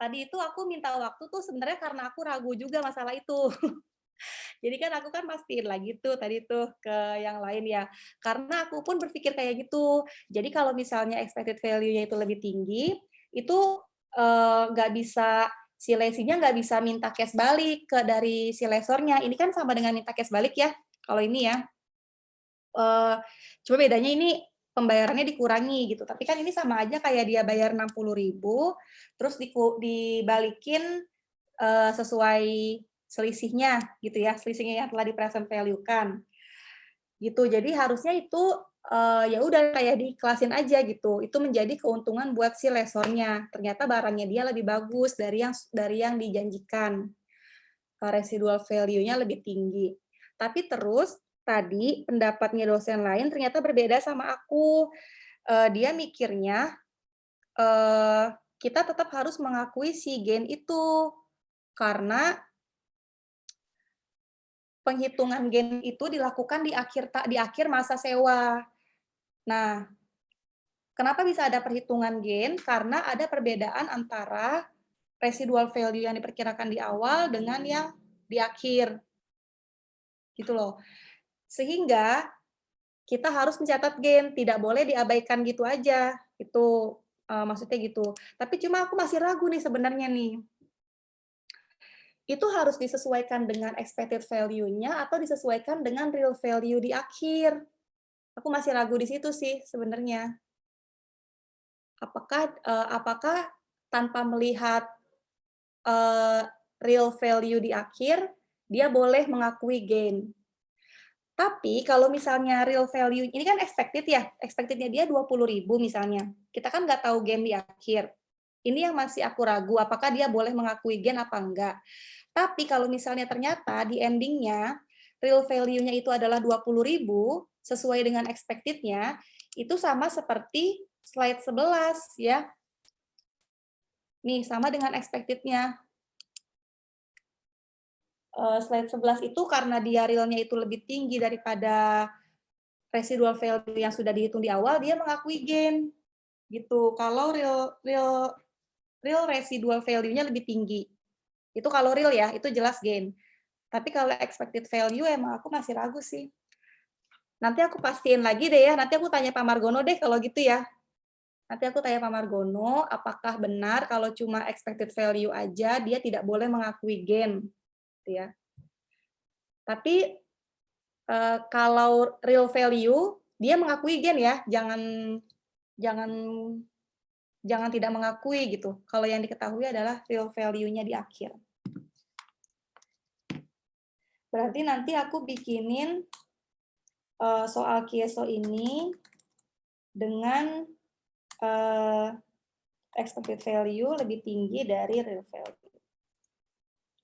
Tadi itu aku minta waktu tuh sebenarnya karena aku ragu juga masalah itu. Jadi kan aku kan pastiin lagi tuh tadi tuh ke yang lain ya. Karena aku pun berpikir kayak gitu. Jadi kalau misalnya expected value-nya itu lebih tinggi, itu nggak bisa, si lesinya nggak bisa minta cash balik dari si lesornya. Ini kan sama dengan minta cash balik ya, kalau ini ya. Cuma bedanya ini pembayarannya dikurangi gitu. Tapi kan ini sama aja kayak dia bayar 60.000, terus dibalikin sesuai selisihnya gitu ya, selisihnya yang telah di present value kan. Gitu. Jadi harusnya itu ya udah kayak diiklasin aja gitu. Itu menjadi keuntungan buat si lesornya. Ternyata barangnya dia lebih bagus dari yang dijanjikan. Residual value-nya lebih tinggi. Tapi terus tadi pendapatnya dosen lain ternyata berbeda sama aku. Dia mikirnya kita tetap harus mengakui si gain itu karena penghitungan gain itu dilakukan di akhir masa sewa. Nah, kenapa bisa ada perhitungan gain? Karena ada perbedaan antara residual value yang diperkirakan di awal dengan yang di akhir. Gitu loh. Sehingga kita harus mencatat gain, tidak boleh diabaikan gitu aja. Itu maksudnya gitu. Tapi cuma aku masih ragu nih sebenarnya nih. Itu harus disesuaikan dengan expected value-nya atau disesuaikan dengan real value di akhir. Aku masih ragu di situ sih sebenarnya. Apakah tanpa melihat real value di akhir, dia boleh mengakui gain. Tapi kalau misalnya real value, ini kan expected ya, expected-nya dia 20.000 misalnya. Kita kan nggak tahu gain di akhir. Ini yang masih aku ragu, apakah dia boleh mengakui gain apa enggak. Tapi kalau misalnya ternyata di endingnya, real value-nya itu adalah 20.000, sesuai dengan expected-nya, itu sama seperti slide 11 ya. Nih, sama dengan expected-nya. slide 11 itu karena dia realnya itu lebih tinggi daripada residual value yang sudah dihitung di awal, dia mengakui gain. Gitu. Kalau real residual value-nya lebih tinggi. Itu kalau real ya, itu jelas gain. Tapi kalau expected value emang aku masih ragu sih. Nanti aku pastiin lagi deh ya, nanti aku tanya Pak Margono deh kalau gitu ya. Nanti aku tanya Pak Margono, apakah benar kalau cuma expected value aja, dia tidak boleh mengakui gain. Gitu ya. Tapi kalau real value, dia mengakui gain ya, jangan tidak mengakui gitu. Kalau yang diketahui adalah real value-nya di akhir. Berarti nanti aku bikinin soal Kieso ini dengan expected value lebih tinggi dari real value.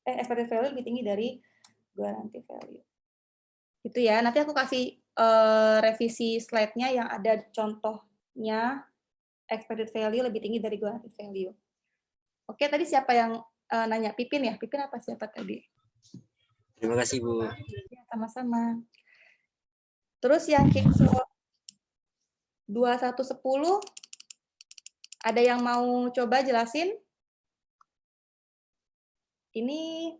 Expected value lebih tinggi dari guarantee value. Itu ya. Nanti aku kasih revisi slide-nya yang ada contohnya expected value lebih tinggi dari guarantee value. Oke, tadi siapa yang nanya? Pipin ya? Pipin apa siapa tadi? Terima kasih, Bu. Ya, sama-sama. Terus yang Kieso 2110, ada yang mau coba jelasin? Ini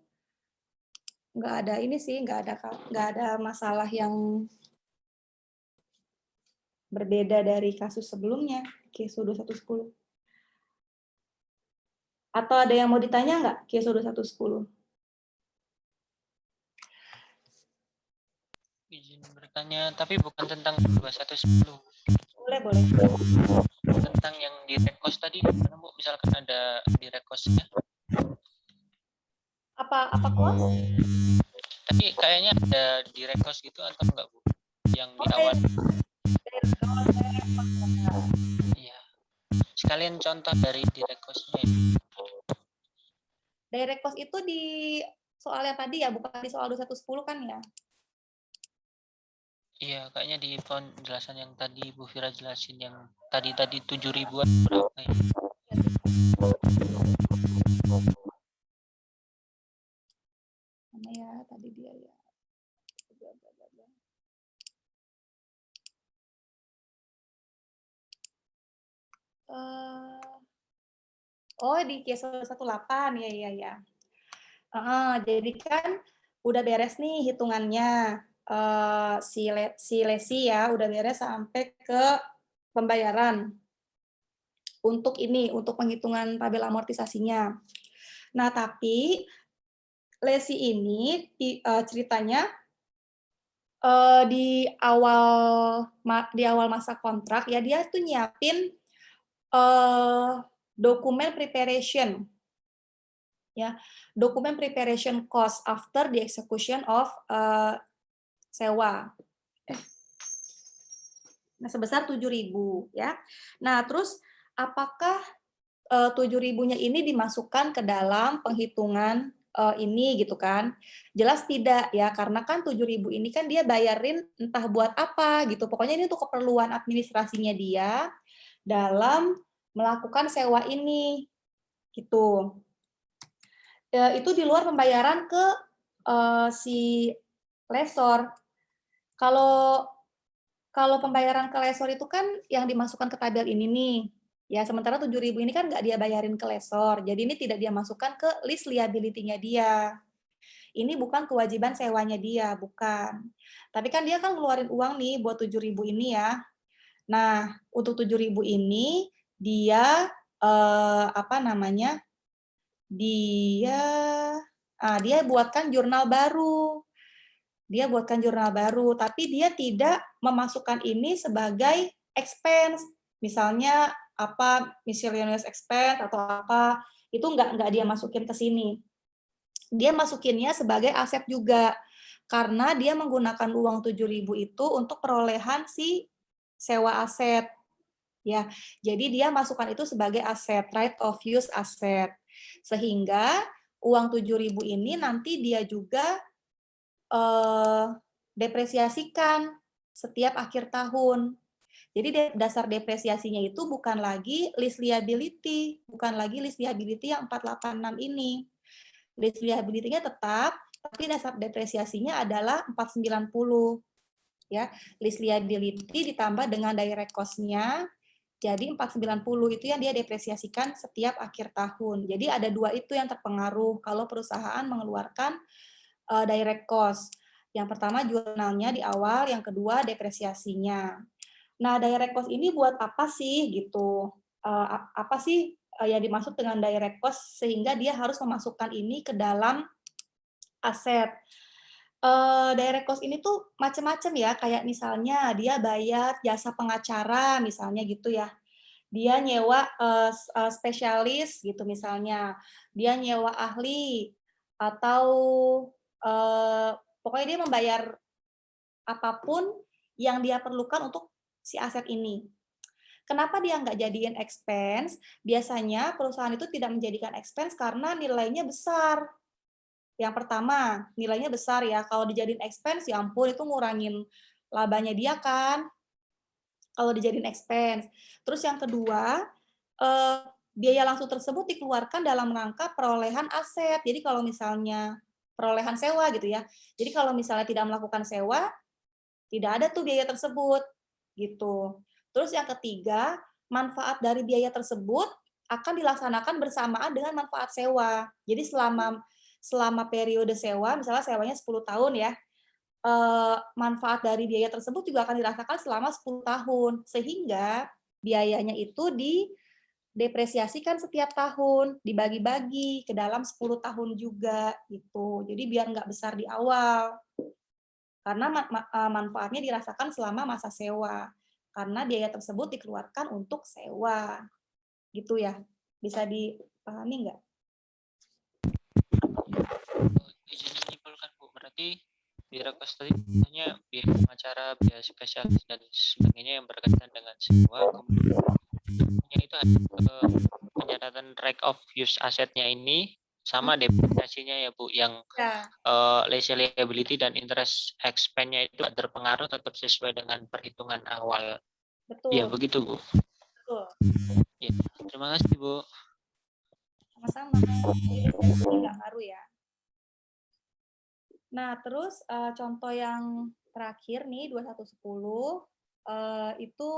nggak ada ini sih, nggak ada masalah yang berbeda dari kasus sebelumnya, Kieso 2110. Atau ada yang mau ditanya nggak, Kieso 2110? Izin bertanya, tapi bukan tentang 2110. Boleh. Tentang yang di request tadi, mana Bu? Misalkan ada di request-nya. Apa kos? Tadi kayaknya ada di request gitu atau enggak, Bu? Yang di awal. Iya. Sekalian contoh dari di request-nya. Dari request itu di soal yang tadi ya, bukan di soal 2110 kan ya? Iya, kayaknya di penjelasan yang tadi Bu Fira jelasin yang tadi 7.000-an berapa ya? Mana ya tadi dia ya? Oh, di Kieso 18 ya. Jadi kan udah beres nih hitungannya. Si lesi ya udah beres sampai ke pembayaran untuk penghitungan tabel amortisasinya. Nah, tapi lesi ini ceritanya di awal masa kontrak ya dia tuh nyiapin dokumen preparation ya, dokumen preparation cost after the execution of sewa. Nah, sebesar 7.000 ya. Nah, terus apakah 7.000-nya ini dimasukkan ke dalam penghitungan ini gitu kan? Jelas tidak ya, karena kan 7.000 ini kan dia bayarin entah buat apa gitu. Pokoknya ini untuk keperluan administrasinya dia dalam melakukan sewa ini gitu. Itu di luar pembayaran ke si lesor. Kalau pembayaran ke lesor itu kan yang dimasukkan ke tabel ini nih. Ya, sementara 7.000 ini kan nggak dia bayarin ke lesor. Jadi ini tidak dia masukkan ke list liability-nya dia. Ini bukan kewajiban sewanya dia, bukan. Tapi kan dia kan ngeluarin uang nih buat 7.000 ini ya. Nah, untuk 7.000 ini dia dia buatkan jurnal baru. Tapi dia tidak memasukkan ini sebagai expense. Misalnya miscellaneous expense atau apa, itu nggak dia masukin ke sini. Dia masukinnya sebagai aset juga, karena dia menggunakan uang 7.000 itu untuk perolehan si sewa aset. Ya, jadi dia masukkan itu sebagai aset, right of use aset. Sehingga uang 7.000 ini nanti dia juga depresiasikan setiap akhir tahun. Jadi dasar depresiasinya itu bukan lagi list liability yang 486 ini. List liability-nya tetap tapi dasar depresiasinya adalah 490. Ya, list liability ditambah dengan direct cost-nya, jadi 490 itu yang dia depresiasikan setiap akhir tahun. Jadi ada dua itu yang terpengaruh kalau perusahaan mengeluarkan direct cost. Yang pertama jurnalnya di awal, yang kedua depresiasinya. Nah, direct cost ini buat apa sih gitu? Apa sih yang dimaksud dengan direct cost sehingga dia harus memasukkan ini ke dalam aset? Direct cost ini tuh macam-macam ya, kayak misalnya dia bayar jasa pengacara misalnya gitu ya. Dia nyewa spesialis gitu misalnya. Dia nyewa ahli atau pokoknya dia membayar apapun yang dia perlukan untuk si aset ini. Kenapa dia nggak jadiin expense? Biasanya perusahaan itu tidak menjadikan expense karena nilainya besar. Yang pertama, nilainya besar ya. Kalau dijadiin expense, ya ampun itu ngurangin labanya dia kan. Kalau dijadiin expense. Terus yang kedua, biaya langsung tersebut dikeluarkan dalam rangka perolehan aset. Jadi kalau misalnya perolehan sewa gitu ya. Jadi kalau misalnya tidak melakukan sewa, tidak ada tuh biaya tersebut gitu. Terus yang ketiga, manfaat dari biaya tersebut akan dilaksanakan bersamaan dengan manfaat sewa. Jadi selama periode sewa, misalnya sewanya 10 tahun ya, manfaat dari biaya tersebut juga akan dirasakan selama 10 tahun. Sehingga biayanya itu didepresiasikan setiap tahun, dibagi-bagi ke dalam 10 tahun juga gitu. Jadi biar nggak besar di awal. Karena manfaatnya dirasakan selama masa sewa. Karena biaya tersebut dikeluarkan untuk sewa. Gitu ya. Bisa dipahami nggak? Izin menyimpulkan Bu, berarti direct cost tadi hanya biaya pengacara, biaya spesialis dan sebagainya yang berkaitan dengan sewa, kemudian itu ada pencatatan right of use asetnya ini sama depresiasinya ya Bu, yang lease liability dan interest expense-nya itu terpengaruh tetap sesuai dengan perhitungan awal. Betul. Ya begitu Bu. Betul. Ya, terima kasih Bu. Sama-sama. Nggak ngaruh ya. Nah, terus contoh yang terakhir nih 2110 itu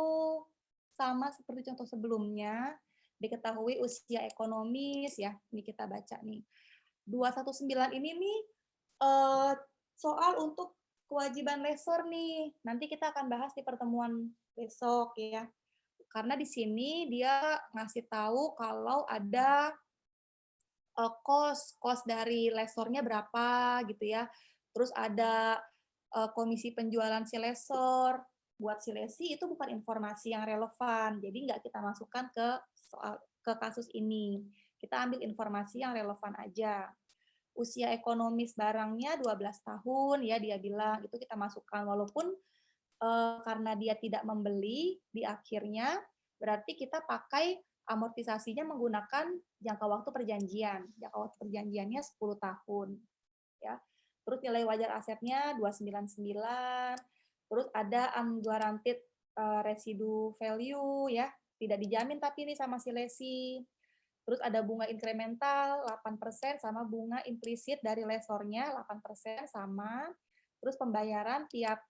sama seperti contoh sebelumnya, diketahui usia ekonomis ya. Ini kita baca nih. 219 ini nih soal untuk kewajiban lesor nih. Nanti kita akan bahas di pertemuan besok ya. Karena di sini dia ngasih tahu kalau ada cost dari lesornya berapa gitu ya. Terus ada komisi penjualan si lesor. Buat si lesi itu bukan informasi yang relevan. Jadi nggak kita masukkan ke kasus ini. Kita ambil informasi yang relevan aja. Usia ekonomis barangnya 12 tahun ya dia bilang, itu kita masukkan walaupun karena dia tidak membeli di akhirnya berarti kita pakai amortisasinya menggunakan jangka waktu perjanjian. Jangka waktu perjanjiannya 10 tahun. Ya. Terus nilai wajar asetnya 299. Terus ada unguaranteed residu value ya, tidak dijamin tapi ini sama si lesi. Terus ada bunga incremental 8% sama bunga implisit dari lesornya 8% sama. Terus pembayaran tiap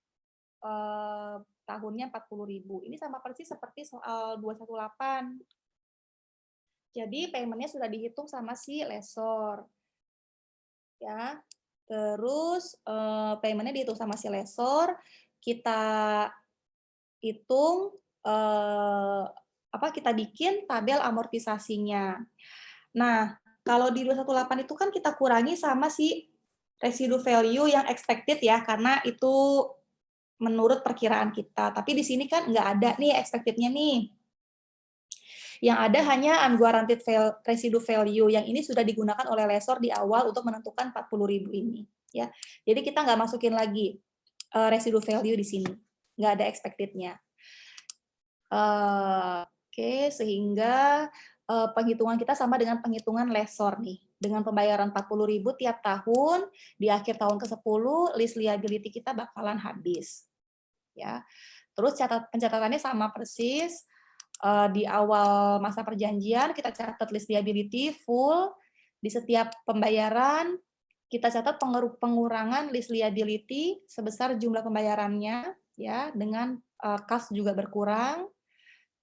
tahunnya 40.000. Ini sama persis seperti soal 218. Jadi payment-nya sudah dihitung sama si lesor. Ya. Terus payment-nya dihitung sama si lesor, kita hitung kita bikin tabel amortisasinya. Nah, kalau di 218 itu kan kita kurangi sama si residu value yang expected ya, karena itu menurut perkiraan kita. Tapi di sini kan nggak ada nih expected-nya nih. Yang ada hanya unguaranteed residu value yang ini sudah digunakan oleh lesor di awal untuk menentukan 40.000 ini. Ya, jadi kita nggak masukin lagi residu value di sini, nggak ada expected-nya. Oke, sehingga penghitungan kita sama dengan penghitungan lesor nih. Dengan pembayaran 40.000 tiap tahun, di akhir tahun ke-10 list liability kita bakalan habis. Ya. Terus pencatatannya sama persis. Di awal masa perjanjian kita catat list liability full, di setiap pembayaran kita catat pengurangan list liability sebesar jumlah pembayarannya ya, dengan kas juga berkurang.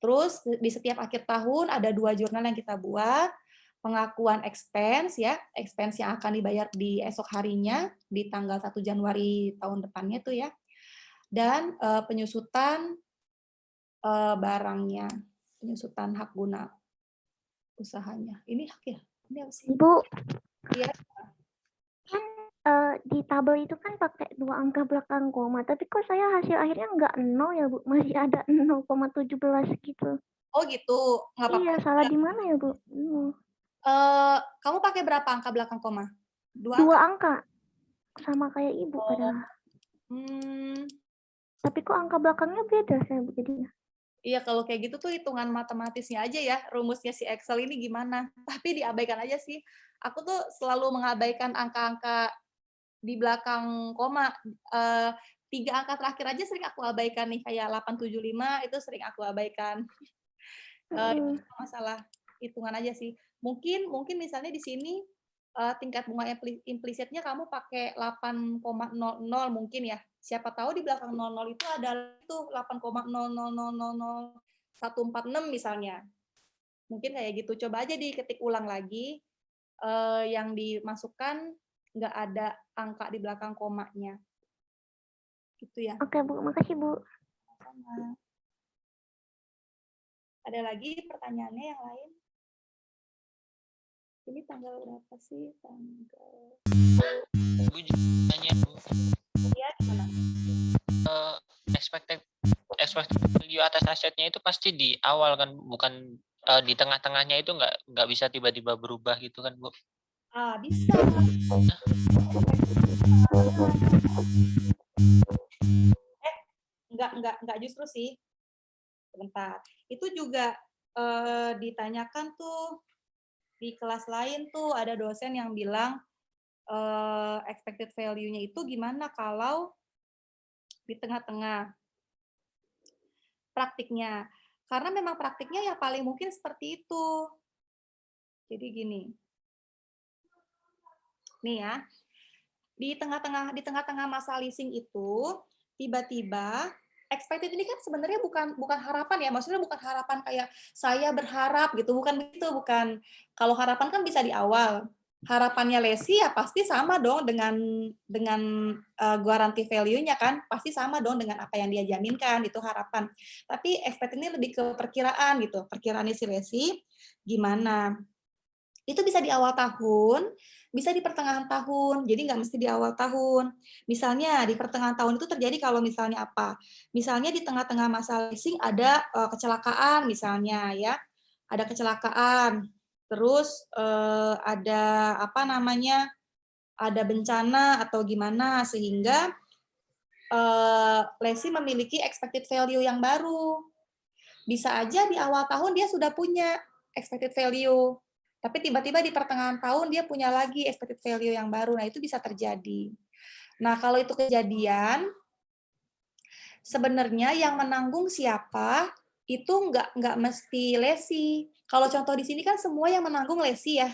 Terus di setiap akhir tahun ada 2 jurnal yang kita buat, pengakuan expense ya, expense yang akan dibayar di esok harinya di tanggal 1 Januari tahun depannya tuh ya. Dan penyusutan barangnya, penyusutan hak guna usahanya. Ini hak ya? Ini apa sih? Ibu, Iya. di tabel itu kan pakai 2 angka belakang koma, tapi kok saya hasil akhirnya nggak 0 ya Bu, masih ada 0,17 gitu. Oh gitu, nggak apa-apa. Iya, salah di mana ya Bu? Kamu pakai berapa angka belakang koma? 2 2 angka? angka, sama kayak Ibu padahal. Hmm, Tapi kok angka belakangnya beda saya jadinya. Iya, kalau kayak gitu tuh hitungan matematisnya aja ya, rumusnya si Excel ini gimana. Tapi diabaikan aja sih. Aku tuh selalu mengabaikan angka-angka di belakang koma. 3 angka terakhir aja sering aku abaikan nih, kayak 875 itu sering aku abaikan. Itu masalah hitungan aja sih. Mungkin misalnya di sini tingkat bunga implisitnya kamu pakai 8,00 mungkin ya. Siapa tahu di belakang 00 itu ada itu 8,00000146 misalnya. Mungkin kayak gitu. Coba aja diketik ulang lagi yang dimasukkan nggak ada angka di belakang komanya. Gitu ya. Oke Bu, makasih Bu. Sama. Ada lagi pertanyaannya yang lain? Ini tanggal berapa sih? Tanggal... Bu, tanya Bu. Iya, gimana? Expected value atas asetnya itu pasti di awal kan, bukan di tengah-tengahnya itu nggak bisa tiba-tiba berubah gitu kan Bu? Bisa. Enggak justru sih. Sebentar. Itu juga ditanyakan tuh di kelas lain tuh ada dosen yang bilang expected value-nya itu gimana kalau di tengah-tengah praktiknya. Karena memang praktiknya yang paling mungkin seperti itu. Jadi gini. Nih ya. Di tengah-tengah masa leasing itu tiba-tiba expected ini kan sebenarnya bukan harapan ya, maksudnya bukan harapan kayak saya berharap gitu, bukan begitu, bukan. Kalau harapan kan bisa di awal. Harapannya lesi ya pasti sama dong dengan guarantee value-nya kan, pasti sama dong dengan apa yang dia jaminkan, itu harapan. Tapi expected ini lebih ke perkiraan gitu, perkiraannya si lesi gimana. Itu bisa di awal tahun, bisa di pertengahan tahun, jadi nggak mesti di awal tahun. Misalnya di pertengahan tahun itu terjadi kalau misalnya apa? Misalnya di tengah-tengah masa leasing ada kecelakaan misalnya ya, ada kecelakaan, terus ada apa namanya, ada bencana atau gimana sehingga lesi memiliki expected value yang baru. Bisa aja di awal tahun dia sudah punya expected value. Tapi tiba-tiba di pertengahan tahun dia punya lagi expected value yang baru. Nah, itu bisa terjadi. Nah, kalau itu kejadian, sebenarnya yang menanggung siapa, itu nggak mesti lesi. Kalau contoh di sini kan semua yang menanggung lesi ya.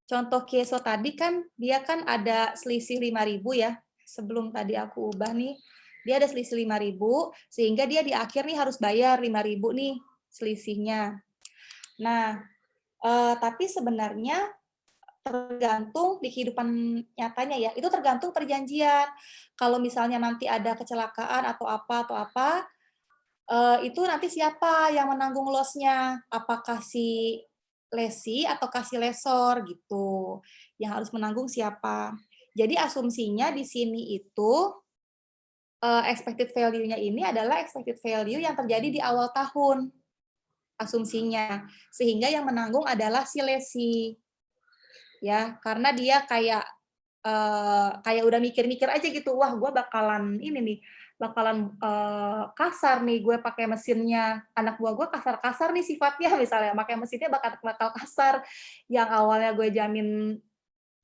Contoh Keso tadi kan, dia kan ada selisih 5.000 ya. Sebelum tadi aku ubah nih, dia ada selisih 5.000, sehingga dia di akhir nih harus bayar 5.000 nih selisihnya. Nah, tapi sebenarnya tergantung di kehidupan nyatanya ya, itu tergantung perjanjian. Kalau misalnya nanti ada kecelakaan atau apa, itu nanti siapa yang menanggung loss-nya? Apakah si lesi atau kasih lesor gitu. Yang harus menanggung siapa? Jadi asumsinya di sini itu expected value-nya ini adalah expected value yang terjadi di awal tahun. Asumsinya, sehingga yang menanggung adalah si lesi, ya, karena dia kayak udah mikir-mikir aja gitu, wah gue bakalan ini nih, bakalan kasar nih gue pakai mesinnya, anak buah gue kasar-kasar nih sifatnya misalnya, pakai mesinnya bakal kasar, yang awalnya gue jamin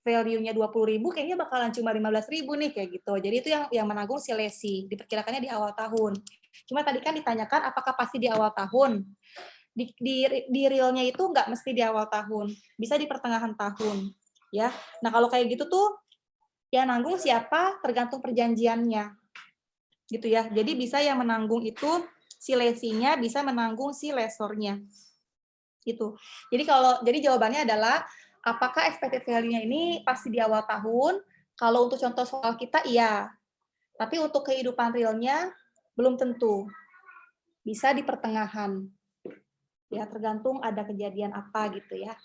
value-nya 20.000 kayaknya bakalan cuma 15.000 nih kayak gitu. Jadi itu yang menanggung si lesi, diperkirakannya di awal tahun. Cuma tadi kan ditanyakan apakah pasti di awal tahun. Di realnya itu nggak mesti di awal tahun, bisa di pertengahan tahun, ya. Nah kalau kayak gitu tuh Yang nanggung siapa? Tergantung perjanjiannya. Gitu ya. Jadi bisa yang menanggung itu si lesinya, bisa menanggung si lesornya. Gitu. Jadi jawabannya adalah apakah expected value-nya ini pasti di awal tahun? Kalau untuk contoh soal kita iya. Tapi untuk kehidupan realnya belum tentu. Bisa di pertengahan. Ya, tergantung ada kejadian apa gitu ya.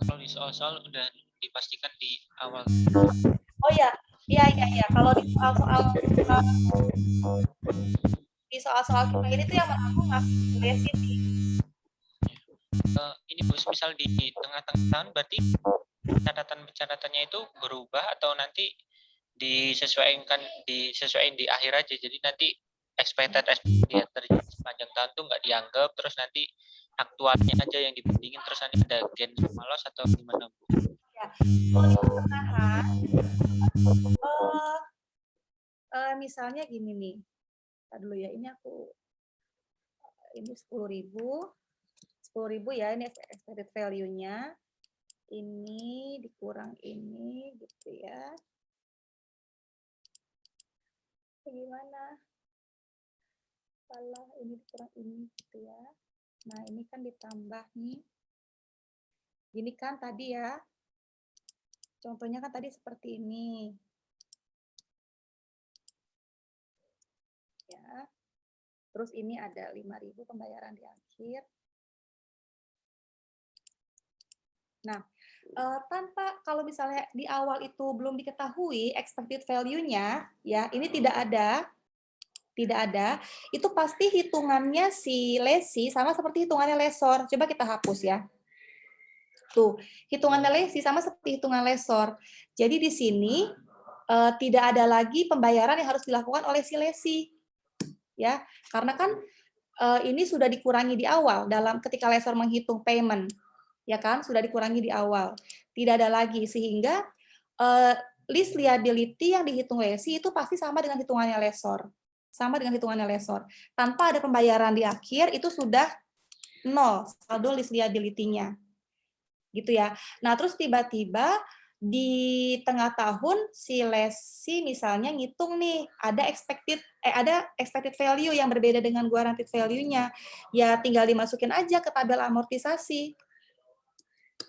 Kalau di soal-soal udah dipastikan di awal. Oh ya, iya. Kalau di soal-soal kita ini tuh yang menanggung lesi sih. Ini Bu, misal di tengah-tengah tahun berarti pencatatannya itu berubah atau nanti disesuaikan di akhir aja. Jadi nanti expected yang terjadi sepanjang tahun tuh nggak dianggap, terus nanti aktualnya aja yang dibandingin, terus nanti ada gain sama loss atau gimana Bu? Ya, kalau di pertengahan, misalnya gini nih. Tadi dulu ya, ini 10.000 ya, ini expected value-nya. Ini dikurang ini gitu ya. Gimana? Kalau ini dikurang ini gitu ya. Nah, ini kan ditambah nih. Gini kan tadi ya. Contohnya kan tadi seperti ini. Ya. Terus ini ada 5.000 pembayaran di akhir. Nah, tanpa kalau misalnya di awal itu belum diketahui expected value-nya, ya ini tidak ada, itu pasti hitungannya si lesi sama seperti hitungannya lesor. Coba kita hapus ya. Tuh, hitungannya lesi sama seperti hitungan lesor. Jadi di sini tidak ada lagi pembayaran yang harus dilakukan oleh si lesi, ya, karena kan ini sudah dikurangi di awal dalam ketika lesor menghitung payment. Ya kan, sudah dikurangi di awal. Tidak ada lagi, sehingga list liability yang dihitung lesi itu pasti sama dengan hitungannya lesor. Sama dengan hitungannya lesor. Tanpa ada pembayaran di akhir, itu sudah nol saldo list liability-nya. Gitu ya. Nah, terus tiba-tiba di tengah tahun si lesi misalnya ngitung nih, ada expected value yang berbeda dengan guaranteed value-nya. Ya, tinggal dimasukin aja ke tabel amortisasi.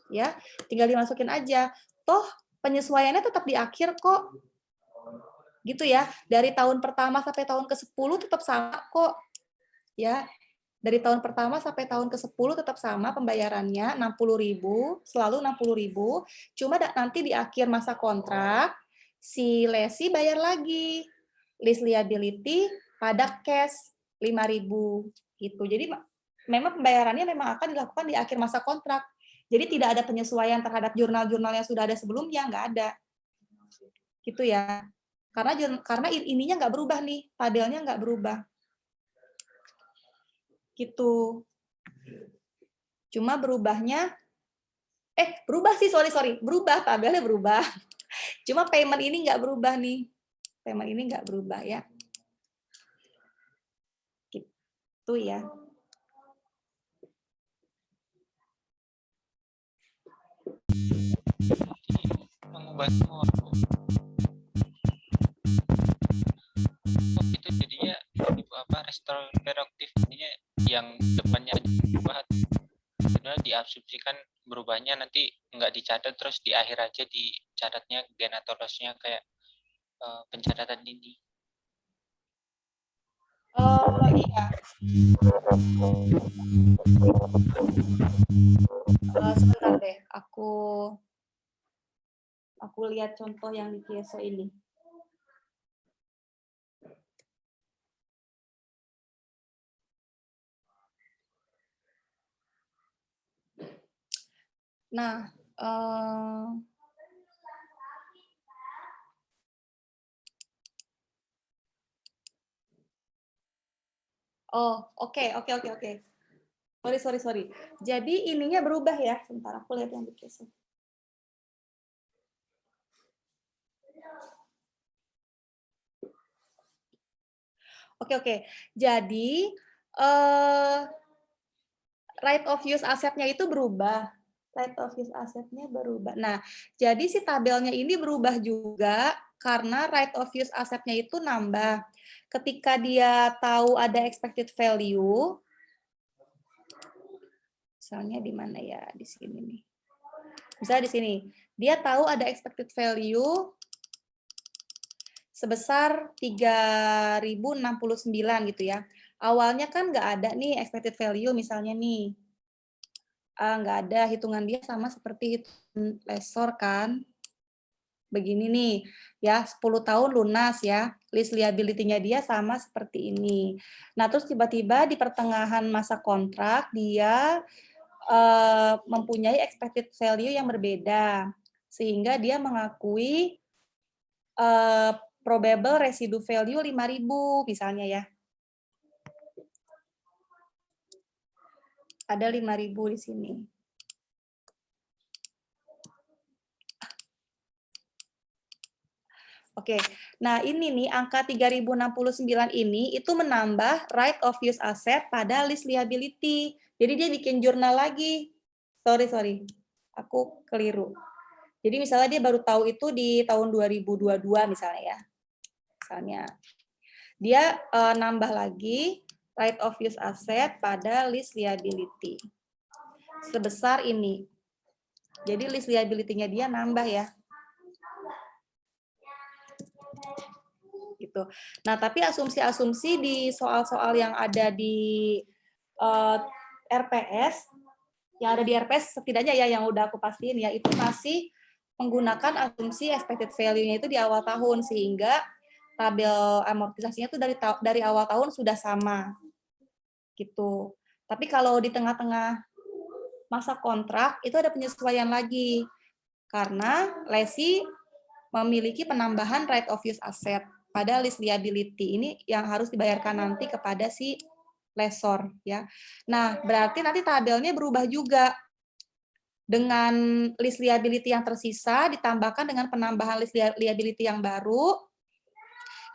Ya, tinggal dimasukin aja. Toh penyesuaiannya tetap di akhir kok. Gitu ya. Dari tahun pertama sampai tahun ke-10 tetap sama kok. Ya. Dari tahun pertama sampai tahun ke-10 tetap sama pembayarannya 60.000, selalu 60.000. Cuma nanti di akhir masa kontrak si lesi bayar lagi list liability pada cash 5.000 gitu. Jadi memang pembayarannya memang akan dilakukan di akhir masa kontrak. Jadi tidak ada penyesuaian terhadap jurnal-jurnal yang sudah ada sebelumnya, nggak ada. Gitu ya. Karena ininya nggak berubah nih, tabelnya nggak berubah. Gitu. Cuma berubahnya, berubah sih, sorry. Berubah, tabelnya berubah. Cuma payment ini nggak berubah nih. Payment ini nggak berubah ya. Gitu ya. Mengubah itu jadinya restore retroaktif ininya yang depannya berubah, sebenarnya diasumsikan berubahnya nanti nggak dicatat, terus di akhir aja dicatatnya gain atau loss-nya kayak pencatatan ini. Iya. Sebentar deh, aku lihat contoh yang di Kieso ini. Nah, oke. Sorry. Jadi ininya berubah ya. Sebentar, aku lihat yang di Kieso. Oke. Jadi right of use asetnya itu berubah. right of use asset-nya berubah. Nah, jadi si tabelnya ini berubah juga karena right of use asset-nya itu nambah. Ketika dia tahu ada expected value, misalnya di mana ya? Di sini nih. Misalnya di sini, dia tahu ada expected value sebesar 3.069 gitu ya. Awalnya kan nggak ada nih expected value misalnya nih. Nggak ada, hitungan dia sama seperti hitungan lessor kan. Begini nih, ya 10 tahun lunas ya. List liability-nya dia sama seperti ini. Nah, terus tiba-tiba di pertengahan masa kontrak dia mempunyai expected value yang berbeda. Sehingga dia mengakui probable residue value 5.000 misalnya ya. Ada 5.000 di sini. Oke, nah ini nih angka 3.069 ini itu menambah right of use asset pada list liability. Jadi dia bikin jurnal lagi. Sorry, aku keliru. Jadi misalnya dia baru tahu itu di tahun 2022 misalnya ya. Misalnya dia nambah lagi right of use asset pada list liability sebesar ini. Jadi list liability-nya dia nambah ya. Gitu. Nah, tapi asumsi-asumsi di soal-soal yang ada di RPS, setidaknya ya yang udah aku pastiin ya, itu masih menggunakan asumsi expected value-nya itu di awal tahun, sehingga tabel amortisasinya itu dari awal tahun sudah sama. Gitu. Tapi kalau di tengah-tengah masa kontrak, itu ada penyesuaian lagi. Karena lesi memiliki penambahan right of use asset pada list liability ini yang harus dibayarkan nanti kepada si lessor ya. Nah, berarti nanti tabelnya berubah juga. Dengan list liability yang tersisa ditambahkan dengan penambahan list liability yang baru,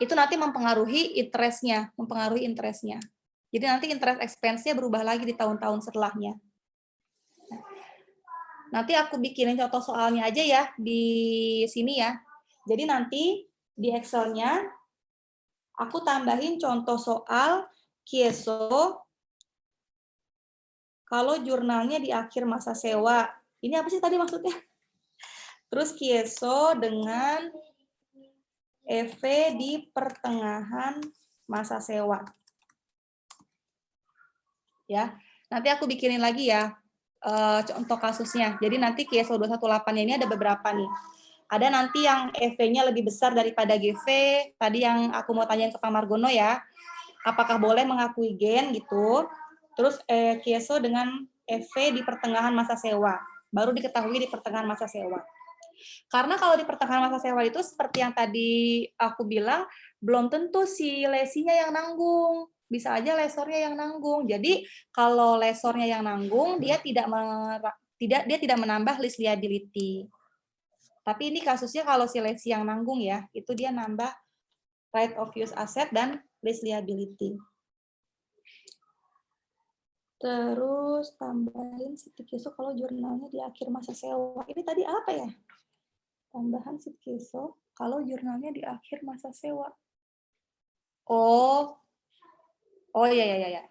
itu nanti mempengaruhi interest-nya. Jadi nanti interest expense-nya berubah lagi di tahun-tahun setelahnya. Nanti aku bikinin contoh soalnya aja ya di sini ya. Jadi nanti di Excel-nya aku tambahin contoh soal Kieso kalau jurnalnya di akhir masa sewa. Ini apa sih tadi maksudnya? Terus Kieso dengan EV di pertengahan masa sewa. Ya, nanti aku bikinin lagi ya contoh kasusnya. Jadi nanti Kieso 218 ini ada beberapa nih. Ada nanti yang EV-nya lebih besar daripada GV. Tadi yang aku mau tanyain ke Pak Margono ya. Apakah boleh mengakui gain gitu. Terus Kieso dengan EV di pertengahan masa sewa. Baru diketahui di pertengahan masa sewa. Karena kalau di pertengahan masa sewa itu seperti yang tadi aku bilang, belum tentu si lesinya yang nanggung. Bisa aja lesornya yang nanggung. Jadi kalau lesornya yang nanggung, dia tidak menambah list liability. Tapi ini kasusnya kalau si lesi yang nanggung ya, itu dia nambah right of use asset dan list liability. Terus tambahin Sitkeso kalau jurnalnya di akhir masa sewa. Ini tadi apa ya? Tambahan Sitkeso kalau jurnalnya di akhir masa sewa. Oh ya.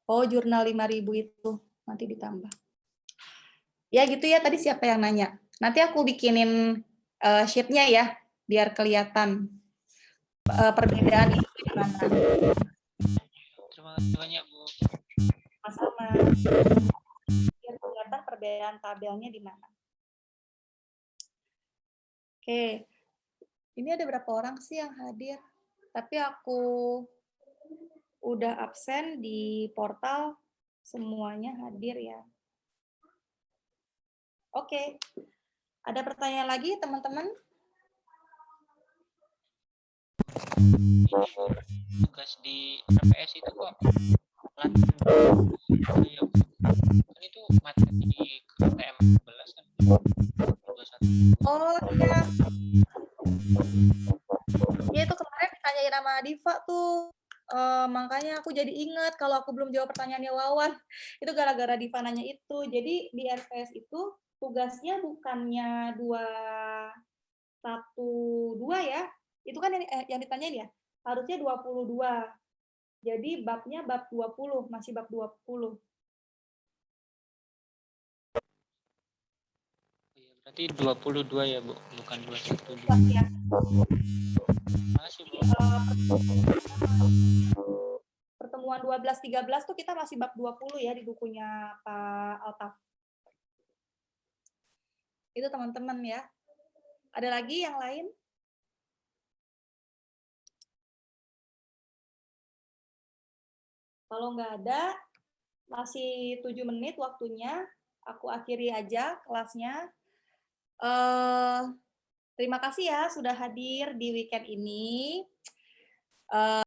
Oh, jurnal 5.000 itu nanti ditambah. Ya gitu ya, tadi siapa yang nanya? Nanti aku bikinin sheet-nya ya, biar kelihatan perbedaan itu gimana. Terima kasih banyak, Bu. Sama-sama. Biar kelihatan perbedaan tabelnya di mana. Oke. Ini ada berapa orang sih yang hadir? Tapi aku udah absen di portal, semuanya hadir ya. Oke. Ada pertanyaan lagi, teman-teman? Tugas di RPS itu kok kan itu materi di KTM 11 kan. Oh iya. Iya itu kemarin ditanyain sama Diva tuh makanya aku jadi ingat kalau aku belum jawab pertanyaannya Wawan. Itu gara-gara Diva nanya itu. Jadi di RPS itu tugasnya bukannya 212 ya. Itu kan yang ditanyain ya. Harusnya 22. Jadi babnya bab 20, masih bab 20. Berarti 22 ya, Bu, bukan 21. Ya. Masih, Bu. Pertemuan 12-13 tuh kita masih bab 20 ya di bukunya Pak Altaf. Itu teman-teman ya. Ada lagi yang lain? Kalau nggak ada, masih 7 menit waktunya. Aku akhiri aja kelasnya. Terima kasih ya sudah hadir di weekend ini.